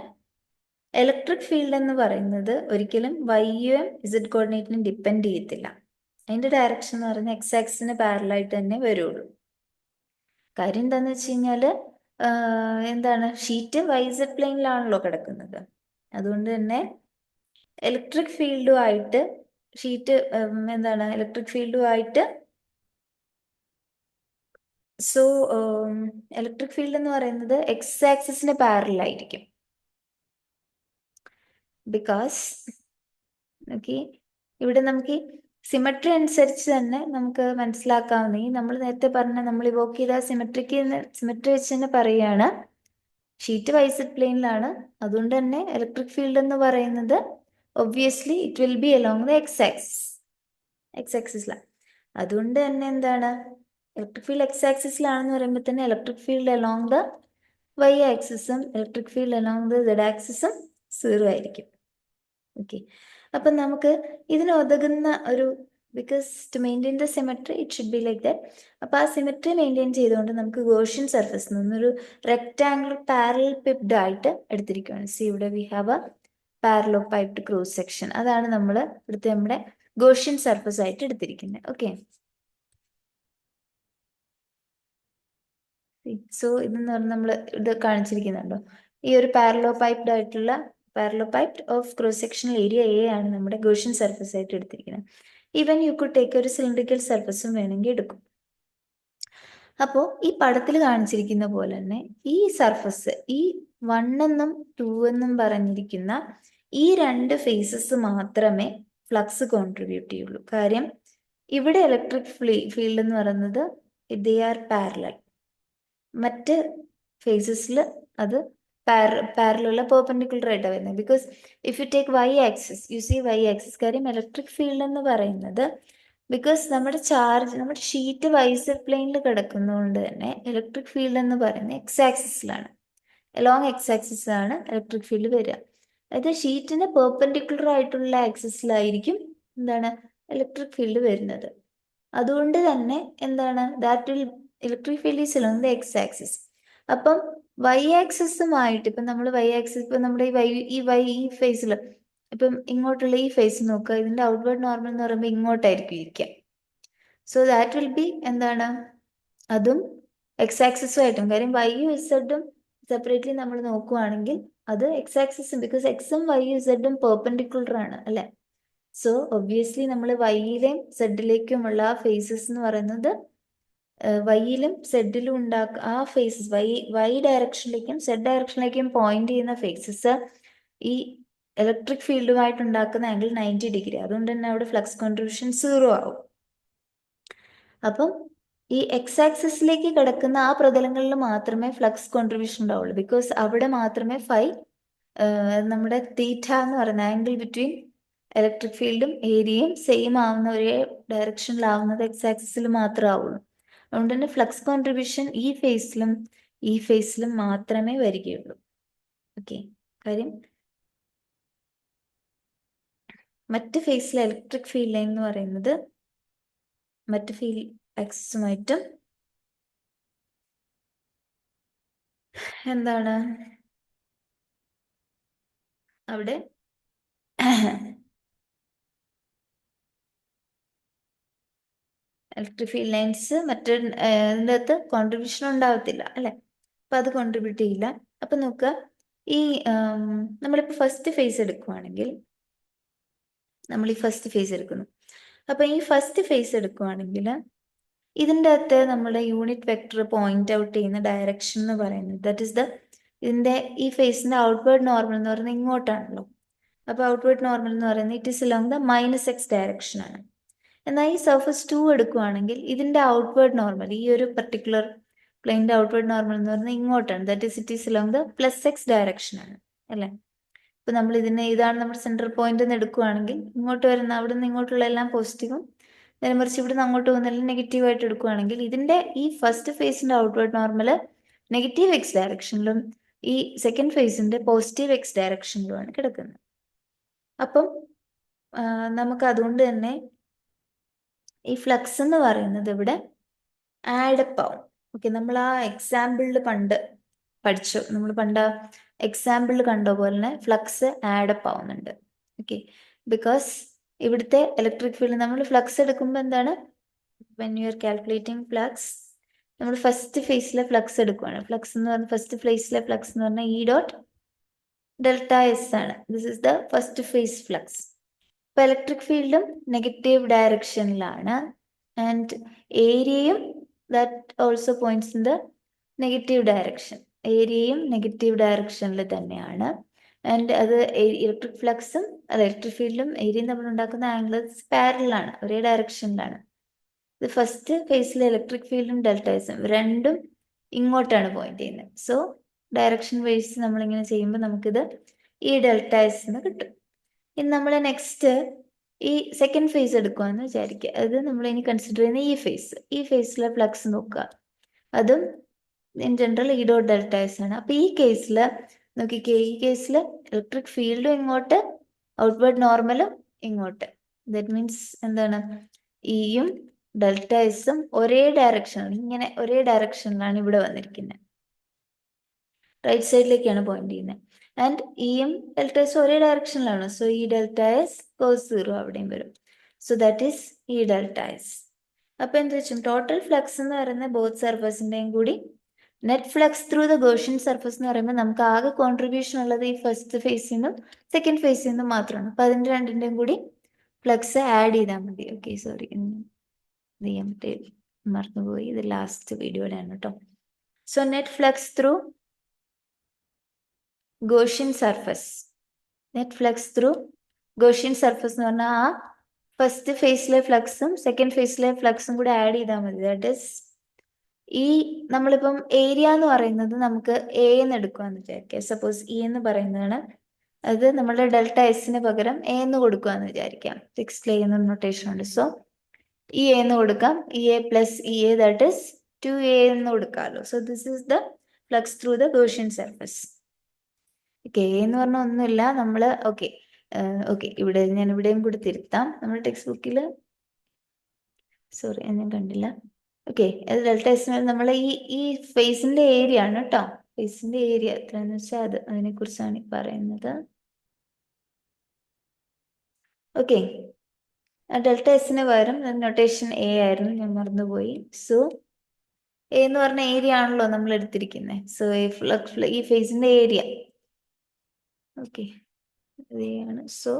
ഇലക്ട്രിക് ഫീൽഡ് എന്ന് പറയുന്നത് ഒരിക്കലും YUം Z കോർഡിനേറ്റിനും ഡിപ്പെൻഡ് ചെയ്യത്തില്ല. അതിന്റെ ഡയറക്ഷൻ എന്ന് പറയുന്നത് എക്സ് ആക്സിന് പാരലായിട്ട് തന്നെ വരുള്ളൂ. കാര്യം എന്താന്ന് വെച്ച് കഴിഞ്ഞാല് എന്താണ്, ഷീറ്റ് YZ പ്ലെയിനിലാണല്ലോ കിടക്കുന്നത്. അതുകൊണ്ട് തന്നെ ഇലക്ട്രിക് ഫീൽഡുമായിട്ട് ഷീറ്റ് എന്താണ് ഇലക്ട്രിക് ഫീൽഡുമായിട്ട് സോ ഇലക്ട്രിക് ഫീൽഡ് എന്ന് പറയുന്നത് എക്സ് ആക്സിസിന് പാരലായിരിക്കും. ബിക്കോസ് ഓക്കെ, ഇവിടെ നമുക്ക് സിമെട്രി അനുസരിച്ച് തന്നെ നമുക്ക് മനസ്സിലാക്കാവുന്ന, നമ്മൾ നേരത്തെ പറഞ്ഞ നമ്മൾ ഇവോക്ക് ചെയ്ത സിമെട്രി വെച്ച് തന്നെ പറയുകയാണ്, ഷീറ്റ് YZ പ്ലെയിനിലാണ്. അതുകൊണ്ട് തന്നെ ഇലക്ട്രിക് ഫീൽഡ് എന്ന് പറയുന്നത് obviously it will be along the X ആക്സിസിലാണ്. അതുകൊണ്ട് തന്നെ എന്താണ്, ഇലക്ട്രിക് ഫീൽഡ് എക്സ് ആക്സിസിലാണെന്ന് പറയുമ്പോൾ തന്നെ electric field along the Y ആക്സിസും electric field along the Z ആക്സിസും 0 ആയിരിക്കും. ഓക്കെ, അപ്പം നമുക്ക് ഇതിന് ഉതകുന്ന ഒരു, because to maintain the symmetry it should be like that. അപ്പോൾ ആ സിമെട്രി മെയിൻറ്റെയിൻ ചെയ്തുകൊണ്ട് നമുക്ക് ഗോഷ്യൻ സർഫസ് നിന്നൊരു റെക്ടാംഗുലർ പാരലൽ പിപ്ഡ് ആയിട്ട് എടുത്തിരിക്കുകയാണ്. സി ഇവിടെ we have a parallelepiped cross section. അതാണ് നമ്മൾ ഇവിടുത്തെ നമ്മുടെ ഗോഷ്യൻ സർഫസ് ആയിട്ട് എടുത്തിരിക്കുന്നത്. ഓക്കെ, സോ ഇതെന്ന് പറഞ്ഞാൽ നമ്മൾ ഇത് കാണിച്ചിരിക്കുന്നുണ്ടോ, ഈ ഒരു parallel piped of cross sectional area A ആണ് നമ്മുടെ ഗോഷ്യൻ സർഫസ് ആയിട്ട് എടുത്തിരിക്കുന്നത്. ഈവൻ യു കുഡ് ടേക്ക് ഒരു സിലിണ്ടറിക്കൽ സർഫസും വേണമെങ്കിൽ എടുക്കും. അപ്പോൾ ഈ പടത്തിൽ കാണിച്ചിരിക്കുന്ന പോലെ തന്നെ ഈ സർഫസ്, ഈ 1 എന്നും 2 എന്നും പറഞ്ഞിരിക്കുന്ന ഈ രണ്ട് ഫേസസ് മാത്രമേ ഫ്ലക്സ് കോൺട്രിബ്യൂട്ട് ചെയ്യുള്ളൂ. കാര്യം ഇവിടെ ഇലക്ട്രിക് ഫീൽഡ് എന്ന് പറയുന്നത് ദേ ആർ പാരലൽ. മറ്റ് ഫേസസിൽ അത് പാരലുള്ള പെർപെൻഡിക്കുലർ ആയിട്ടാണ് വരുന്നത്. Because if you take Y axis, you see Y axis. കാര്യം ഇലക്ട്രിക് ഫീൽഡ് എന്ന് പറയുന്നത്, ബിക്കോസ് നമ്മുടെ ഷീറ്റ് YZ പ്ലെയിനിൽ കിടക്കുന്നതുകൊണ്ട് തന്നെ ഇലക്ട്രിക് ഫീൽഡ് എന്ന് പറയുന്നത് എക്സ് ആക്സിസിലാണ്. അലോങ് എക്സ് ആക്സിസ് ആണ് ഇലക്ട്രിക് ഫീൽഡ് വരിക. അതായത് ഷീറ്റിന് പെർപെൻഡിക്കുലർ ആയിട്ടുള്ള ആക്സിസിലായിരിക്കും എന്താണ് ഇലക്ട്രിക് ഫീൽഡ് വരുന്നത്. അതുകൊണ്ട് തന്നെ എന്താണ് that will electric field is along the X axis. അപ്പം Y ആക്സിസുമായിട്ട് ഇപ്പം നമ്മൾ Y ആക്സിസ് ഇപ്പം നമ്മുടെ ഈ ഫേസിൽ ഇപ്പം ഇങ്ങോട്ടുള്ള ഈ ഫേസ് നോക്കുക, ഇതിന്റെ ഔട്ട്വേർഡ് നോർമൽ എന്ന് പറയുമ്പോൾ ഇങ്ങോട്ടായിരിക്കും ഇരിക്കുക. സോ ദാറ്റ് വിൽ ബി എന്താണ്, അതും എക്സ് ആക്സിസുമായിട്ടും. കാര്യം YUം Z സെപ്പറേറ്റ്ലി നമ്മൾ നോക്കുവാണെങ്കിൽ അത് എക്സ് ആക്സിസും, ബിക്കോസ് എക്സും YUം Z പെർപെൻഡിക്കുലർ ആണ് അല്ലെ. സോ ഒബ്വിയസ്ലി നമ്മൾ Yയിലേയും Z-ലേക്കുമുള്ള ഫേസസ് എന്ന് പറയുന്നത് Yയിലും Z-ലും ആ ഫേസസ് Y ഡയറക്ഷനിലേക്കും Z ഡയറക്ഷനിലേക്കും പോയിന്റ് ചെയ്യുന്ന ഫേസസ് ഈ ഇലക്ട്രിക് ഫീൽഡുമായിട്ട് ഉണ്ടാക്കുന്ന ആംഗിൾ 90 ഡിഗ്രി. അതുകൊണ്ട് തന്നെ അവിടെ ഫ്ലക്സ് കോൺട്രിബ്യൂഷൻ 0 ആവും. അപ്പം ഈ എക്സ് ആക്സിസിലേക്ക് കിടക്കുന്ന ആ പ്രതലങ്ങളിൽ മാത്രമേ ഫ്ലക്സ് കോൺട്രിബ്യൂഷൻ ഉണ്ടാവുള്ളൂ. ബിക്കോസ് അവിടെ മാത്രമേ നമ്മുടെ തീറ്റ എന്ന് പറയുന്ന ആംഗിൾ ബിറ്റ്വീൻ ഇലക്ട്രിക് ഫീൽഡും ഏരിയയും സെയിം ആവുന്ന ഒരേ ഡയറക്ഷനിലാവുന്നത് എക്സ് ആക്സിസിൽ മാത്രമേ ആവുള്ളൂ. അതുകൊണ്ട് തന്നെ ഫ്ലക്സ് കോൺട്രിബ്യൂഷൻ ഈ ഫേസിലും മാത്രമേ വരികയുള്ളൂ. ഓക്കെ, കാര്യം മറ്റ് ഫേസിലെ ഇലക്ട്രിക് ഫീൽഡ് ലൈൻ എന്ന് പറയുന്നത് മറ്റ് ഫീൽഡ് ആക്സിസുമായിട്ടും എന്താണ് അവിടെ ഇലക്ട്രിക് ഫീൽഡ് ലൈൻസ് ഇതിൻ്റെ അകത്ത് കോൺട്രിബ്യൂഷൻ ഉണ്ടാവത്തില്ല അല്ലെ, അപ്പൊ അത് കോൺട്രിബ്യൂട്ട് ചെയ്യില്ല. അപ്പൊ നോക്കുക, ഈ നമ്മളിപ്പോ ഫസ്റ്റ് ഫേസ് എടുക്കുവാണെങ്കിൽ, നമ്മൾ ഈ ഫസ്റ്റ് ഫേസ് എടുക്കുന്നു. അപ്പൊ ഈ ഫസ്റ്റ് ഫേസ് എടുക്കുവാണെങ്കിൽ ഇതിൻ്റെ അകത്ത് നമ്മുടെ യൂണിറ്റ് വെക്ടർ പോയിന്റ് ഔട്ട് ചെയ്യുന്ന ഡയറക്ഷൻ എന്ന് പറയുന്നത് ദാറ്റ് ഇസ് ഇതിന്റെ ഈ ഫേസിന്റെ ഔട്ട്വേർഡ് നോർമൽ എന്ന് പറയുന്നത് ഇങ്ങോട്ടാണല്ലോ. അപ്പൊ ഔട്ട്വേർഡ് നോർമൽ എന്ന് പറയുന്നത് it is along the -x direction ആണ്. എന്നാൽ ഈ സർഫസ് 2 എടുക്കുവാണെങ്കിൽ ഇതിന്റെ ഔട്ട്വേർഡ് നോർമൽ, ഈ ഒരു പർട്ടിക്കുലർ പ്ലെയിൻ്റെ ഔട്ട്വേർഡ് നോർമൽ എന്ന് പറയുന്നത് ഇങ്ങോട്ടാണ്, that is it is along the +x direction ആണ് അല്ലേ. ഇപ്പൊ നമ്മൾ ഇതിനെ ഇതാണ് നമ്മുടെ സെൻട്രൽ പോയിന്റ് എന്ന് എടുക്കുവാണെങ്കിൽ ഇങ്ങോട്ട് വരുന്ന അവിടെ നിന്ന് ഇങ്ങോട്ടുള്ള എല്ലാം പോസിറ്റീവും, നേരെ മറിച്ച് ഇവിടുന്ന് അങ്ങോട്ട് പോകുന്നതെല്ലാം നെഗറ്റീവായിട്ട് എടുക്കുവാണെങ്കിൽ ഇതിന്റെ ഈ ഫസ്റ്റ് ഫേസിന്റെ ഔട്ട്വേർഡ് നോർമൽ -x ഡയറക്ഷനിലും ഈ സെക്കൻഡ് ഫേസിന്റെ +x ഡയറക്ഷനിലുമാണ് കിടക്കുന്നത്. അപ്പം നമുക്ക് അതുകൊണ്ട് തന്നെ ഈ ഫ്ലക്സ് എന്ന് പറയുന്നത് ഇവിടെ ആഡപ്പ് ആവും. ഓക്കെ, നമ്മൾ ആ എക്സാമ്പിളിൽ പണ്ട് പഠിച്ചു, നമ്മൾ പണ്ട് എക്സാമ്പിളിൽ കണ്ട പോലെ തന്നെ ഫ്ലക്സ് ആഡപ്പ് ആവുന്നുണ്ട്. ഓക്കെ, ബിക്കോസ് ഇവിടുത്തെ ഇലക്ട്രിക് ഫീൽഡ് നമ്മൾ ഫ്ലക്സ് എടുക്കുമ്പോൾ എന്താണ്, when you are calculating flux, നമ്മൾ ഫസ്റ്റ് ഫേസിലെ ഫ്ലക്സ് എടുക്കുവാണ്. ഫ്ലക്സ് എന്ന് പറഞ്ഞാൽ ഫസ്റ്റ് ഫേസിലെ ഫ്ലക്സ് എന്ന് പറഞ്ഞാൽ E.Δs ആണ്. This is the first phase flux. ഇപ്പൊ ഇലക്ട്രിക് ഫീൽഡും നെഗറ്റീവ് ഡയറക്ഷനിലാണ് ആൻഡ് ഏരിയയും that also points in the negative direction. ഏരിയയും നെഗറ്റീവ് ഡയറക്ഷനിൽ തന്നെയാണ്. ആൻഡ് അത് ഇലക്ട്രിക് ഫ്ലക്സും ഇലക്ട്രിക് ഫീൽഡും ഏരിയയും തമ്മിൽ ഉണ്ടാക്കുന്ന ആംഗിൾസ് പാരലാണ്, ഒരേ ഡയറക്ഷനിലാണ്. ഇത് ഫസ്റ്റ് ഫേസിലെ ഇലക്ട്രിക് ഫീൽഡും ഡെൽറ്റസും രണ്ടും ഇങ്ങോട്ടാണ് പോയിന്റ് ചെയ്യുന്നത്. സോ ഡയറക്ഷൻ വൈസ് നമ്മളിങ്ങനെ ചെയ്യുമ്പോൾ നമുക്കിത് E.S എന്ന് കിട്ടും. ഇനി നമ്മൾ നെക്സ്റ്റ് ഈ സെക്കൻഡ് ഫേസ് എടുക്കുകയെന്ന് വിചാരിക്കുക. അത് നമ്മൾ ഇനി കൺസിഡർ ചെയ്യുന്ന ഈ ഫേസിലെ ഫ്ലക്സ് നോക്കുക. അതും ഇൻ ജനറൽ E.S ആണ്. അപ്പൊ ഈ കേസിൽ നോക്കിക്കേ, ഈ കേസിൽ ഇലക്ട്രിക് ഫീൽഡും ഇങ്ങോട്ട്, ഔട്ട്വേർഡ് നോർമലും ഇങ്ങോട്ട്. ദാറ്റ് മീൻസ് എന്താണ്, ഇയും ഡെൽറ്റസും ഒരേ ഡയറക്ഷനിൽ, ഇങ്ങനെ ഒരേ ഡയറക്ഷനിലാണ് ഇവിടെ വന്നിരിക്കുന്നത്, റൈറ്റ് സൈഡിലേക്കാണ് പോയിന്റ് ചെയ്യുന്നത്. ആൻഡ് ഇയും ഡെൽറ്റസും ഒരേ ഡയറക്ഷനിലാണ്. സോ E.S cos 0 അവിടെയും വരും. So that is E.S. അപ്പൊ എന്താ വെച്ചാൽ ടോട്ടൽ ഫ്ലക്സ് എന്ന് പറയുന്നത് ബോത്ത് സർഫസിന്റെയും കൂടി net flux through the Gaussian surface എന്ന് പറയുമ്പോൾ നമുക്ക് ആകെ കോൺട്രിബ്യൂഷൻ ഉള്ളത് ഈ ഫസ്റ്റ് ഫേസിൽ നിന്നും സെക്കൻഡ് ഫേസിൽ നിന്നും മാത്രമാണ്. അപ്പൊ അതിന്റെ രണ്ടിന്റെയും കൂടി ഫ്ലക്സ് ആഡ് ചെയ്താൽ മതി. ഓക്കെ, സോറി, മറന്നുപോയി, ഇത് ലാസ്റ്റ് വീഡിയോയുടെ ആണ് കേട്ടോ. So net flux through Gaussian surface, net flux through Gaussian surface എന്ന് പറഞ്ഞാൽ ആ ഫസ്റ്റ് ഫേസിലെ ഫ്ലക്സും സെക്കൻഡ് ഫേസിലെ ഫ്ലക്സും കൂടെ ആഡ് ചെയ്താൽ മതി. ദാറ്റ് ഇസ് ഈ നമ്മളിപ്പം ഏരിയ എന്ന് പറയുന്നത് നമുക്ക് എ എന്ന് എടുക്കുകയെന്ന് വിചാരിക്കുക. സപ്പോസ് ഇ എന്ന് പറയുന്നതാണ്, അത് നമ്മുടെ ഡെൽറ്റ പകരം എ എന്ന് കൊടുക്കുകയെന്ന് വിചാരിക്കാം. ഫിക്സ്ഡ് ചെയ്യുന്ന നൊട്ടേഷൻ ഉണ്ട്. സോ ഇ എന്ന് കൊടുക്കാം, EA plus EA that is 2A എന്ന് കൊടുക്കാമല്ലോ. So this is the flux through the Gaussian surface. Okay എന്ന് പറഞ്ഞാൽ ഒന്നുമില്ല, നമ്മൾ ഓക്കെ ഇവിടെ ഞാൻ ഇവിടെയും കൂടി തിരുത്താം. നമ്മുടെ ടെക്സ്റ്റ് ബുക്കിൽ സോറി ഞാൻ കണ്ടില്ല. ഓക്കെ, അത് ഡെൽറ്റ നമ്മൾ ഈ ഫേസിന്റെ ഏരിയ ആണ് കേട്ടോ. ഫേസിന്റെ ഏരിയ എത്രയെന്ന് വെച്ചാൽ അതിനെ കുറിച്ചാണ് പറയുന്നത്. ഓക്കെ, ഡെൽറ്റ പകരം നൊട്ടേഷൻ എ ആയിരുന്നു, ഞാൻ മറന്നുപോയി. സോ എ എന്ന് പറഞ്ഞ ഏരിയ ആണല്ലോ നമ്മൾ എടുത്തിരിക്കുന്നത്. സോ ഈ ഫേസിന്റെ ഏരിയ ഓക്കെ ആണ്. So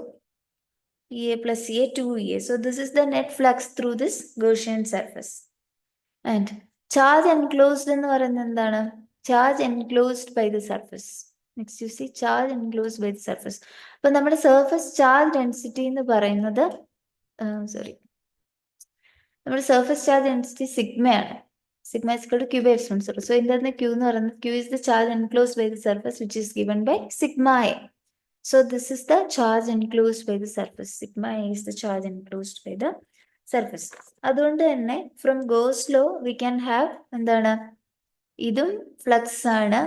EA plus EA 2EA. So this is the net flux through this Gaussian surface. And charge enclosed എന്ന് പറയുന്നത് എന്താണ്? Charge enclosed by the surface. Next you see charge enclosed by the surface. അപ്പൊ നമ്മുടെ surface charge density എന്ന് പറയുന്നത് നമ്മുടെ surface charge density സിഗ്മയാണ്. Sigma is equal to Q by Epsilon 0. So ഇതിന്റെ Q എന്ന് പറയുന്നത് Q is the charge enclosed by the surface which is given by sigma A. So this is the charge enclosed by the surface. Sigma A is the charge enclosed by the surface. അതുകൊണ്ട് തന്നെ from Gauss law we can have എന്താണ്, ഇതും flux ആണ്,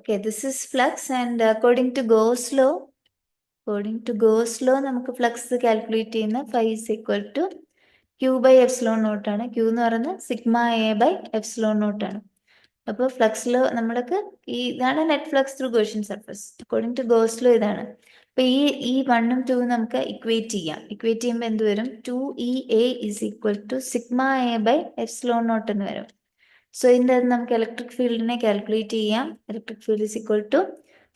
Okay, this is flux, and according to Gauss law, നമുക്ക് flux calculate ചെയ്യുന്ന phi is equal to Q by epsilon naught ആണ്. Q എന്ന് പറയുന്നത് sigma A by epsilon naught ആണ്. അപ്പോൾ ഫ്ലക്സ് ലോ നമ്മൾക്ക് ഇതാണ് net flux through Gaussian surface. According to Gauss law ഇതാണ്. അപ്പൊ ഈ 1 ഉം 2 നമുക്ക് ഇക്വേറ്റ് ചെയ്യാം. ഇക്വേറ്റ് ചെയ്യുമ്പോൾ എന്ത് വരും? 2EA is equal to sigma A by epsilon naught എന്ന് വരും. സോ ഇതിൻ്റെ അത് നമുക്ക് ഇലക്ട്രിക് ഫീൽഡിനെ കാൽക്കുലേറ്റ് ചെയ്യാം. Electric field is equal to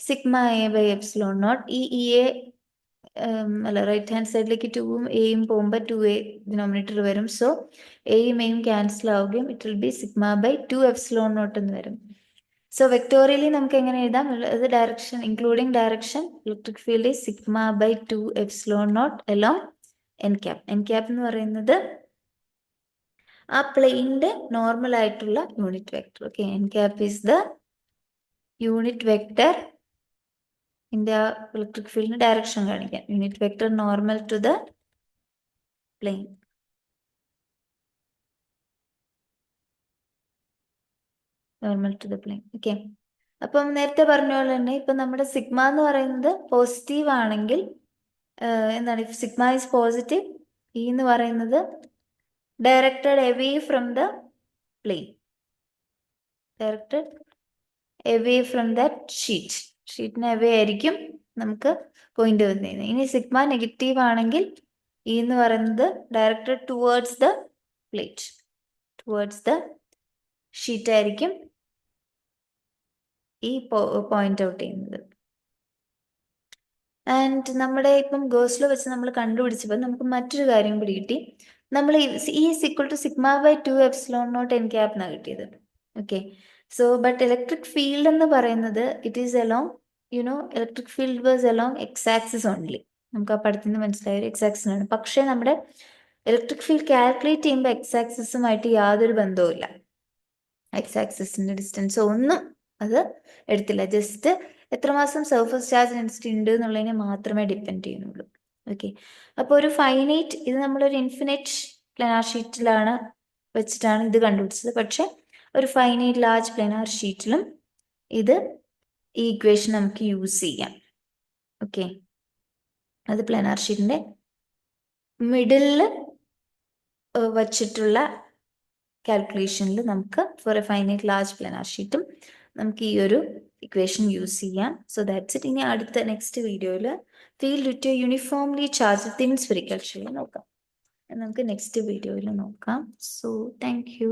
sigma A by epsilon naught. ഈ എ അല്ല, റൈറ്റ് ഹാൻഡ് സൈഡിലേക്ക് 2ഉം എയും പോകുമ്പോൾ 2A ഡിനോമിനേറ്റർ വരും. സോ എയും എയും ക്യാൻസൽ ആവുകയും it will be sigma by 2 epsilon naught എന്ന് വരും. സോ വെക്ടോറിയലി നമുക്ക് എങ്ങനെ എഴുതാം? ഇത് direction including direction electric field is sigma by 2 epsilon naught along N cap. N cap എന്ന് പറയുന്നത് ആ പ്ലെയിനിന്റെ നോർമൽ ആയിട്ടുള്ള unit vector. Okay, N cap is the unit vector ഇതിന്റെ ഇലക്ട്രിക് ഫീൽഡിന് ഡയറക്ഷൻ കാണിക്കാൻ. Unit vector normal to the plane. Normal to the plane. Okay, അപ്പം നേരത്തെ പറഞ്ഞ പോലെ തന്നെ ഇപ്പൊ നമ്മുടെ സിഗ്മ എന്ന് പറയുന്നത് പോസിറ്റീവ് ആണെങ്കിൽ എന്താണ്? If sigma is positive, E എന്ന് പറയുന്നത് directed away from the plane, directed away from that ഷീറ്റിന് അവേ ആയിരിക്കും നമുക്ക് പോയിന്റ് വന്നിരുന്നത്. ഇനി സിഗ്മ നെഗറ്റീവ് ആണെങ്കിൽ ഇ എന്ന് പറയുന്നത് directed towards the plate, towards the sheet ആയിരിക്കും ഈ പോയിന്റ് ഔട്ട് ചെയ്യുന്നത്. ആൻഡ് നമ്മുടെ ഇപ്പം ഗോസ് ലോ വെച്ച് നമ്മൾ കണ്ടുപിടിച്ചപ്പോൾ നമുക്ക് മറ്റൊരു കാര്യം കൂടി കിട്ടി. നമ്മൾ E equal to sigma by 2 epsilon naught N cap എന്നാണ് കിട്ടിയത്. Okay, so but electric field എന്ന് പറയുന്നത് it is along electric field was along X axis only. നമുക്ക് ആ പഠിത്തത്തിൽ നിന്ന് മനസ്സിലായ ഒരു എക്സ് ആക്സിസാണ്. പക്ഷേ നമ്മുടെ ഇലക്ട്രിക് ഫീൽഡ് കാൽക്കുലേറ്റ് ചെയ്യുമ്പോൾ എക്സ് ആക്സിസുമായിട്ട് യാതൊരു ബന്ധവുമില്ല. എക്സ് ആക്സിസിന്റെ ഡിസ്റ്റൻസ് ഒന്നും അത് എടുത്തില്ല. ജസ്റ്റ് എത്രമാസം സർഫസ് ചാർജ് ഡെൻസിറ്റി ഉണ്ട് എന്നുള്ളതിനെ മാത്രമേ ഡിപ്പെൻഡ് ചെയ്യുന്നുള്ളൂ. ഓക്കെ, അപ്പോൾ ഒരു ഫൈനൈറ്റ്, ഇത് നമ്മളൊരു ഇൻഫിനിറ്റ് പ്ലാനാർ ഷീറ്റിലാണ് വെച്ചിട്ടാണ് ഇത് കണ്ടുപിടിച്ചത്. പക്ഷെ ഒരു ഫൈനൈറ്റ് ലാർജ് പ്ലാനാർ ഷീറ്റിലും ഇത് ഈ ഇക്വേഷൻ നമുക്ക് യൂസ് ചെയ്യാം. ഓക്കെ, അത് പ്ലാനാർ ഷീറ്റിന്റെ മിഡിലിൽ വച്ചിട്ടുള്ള കാൽക്കുലേഷനിൽ നമുക്ക് for a finite large planar ഷീറ്റും നമുക്ക് ഈ ഒരു ഇക്വേഷൻ യൂസ് ചെയ്യാം. So that's it. ഇനി അടുത്ത നെക്സ്റ്റ് വീഡിയോയിൽ field with uniformly charge thin spherical shell നോക്കാം. നമുക്ക് നെക്സ്റ്റ് വീഡിയോയിൽ നോക്കാം. So thank U.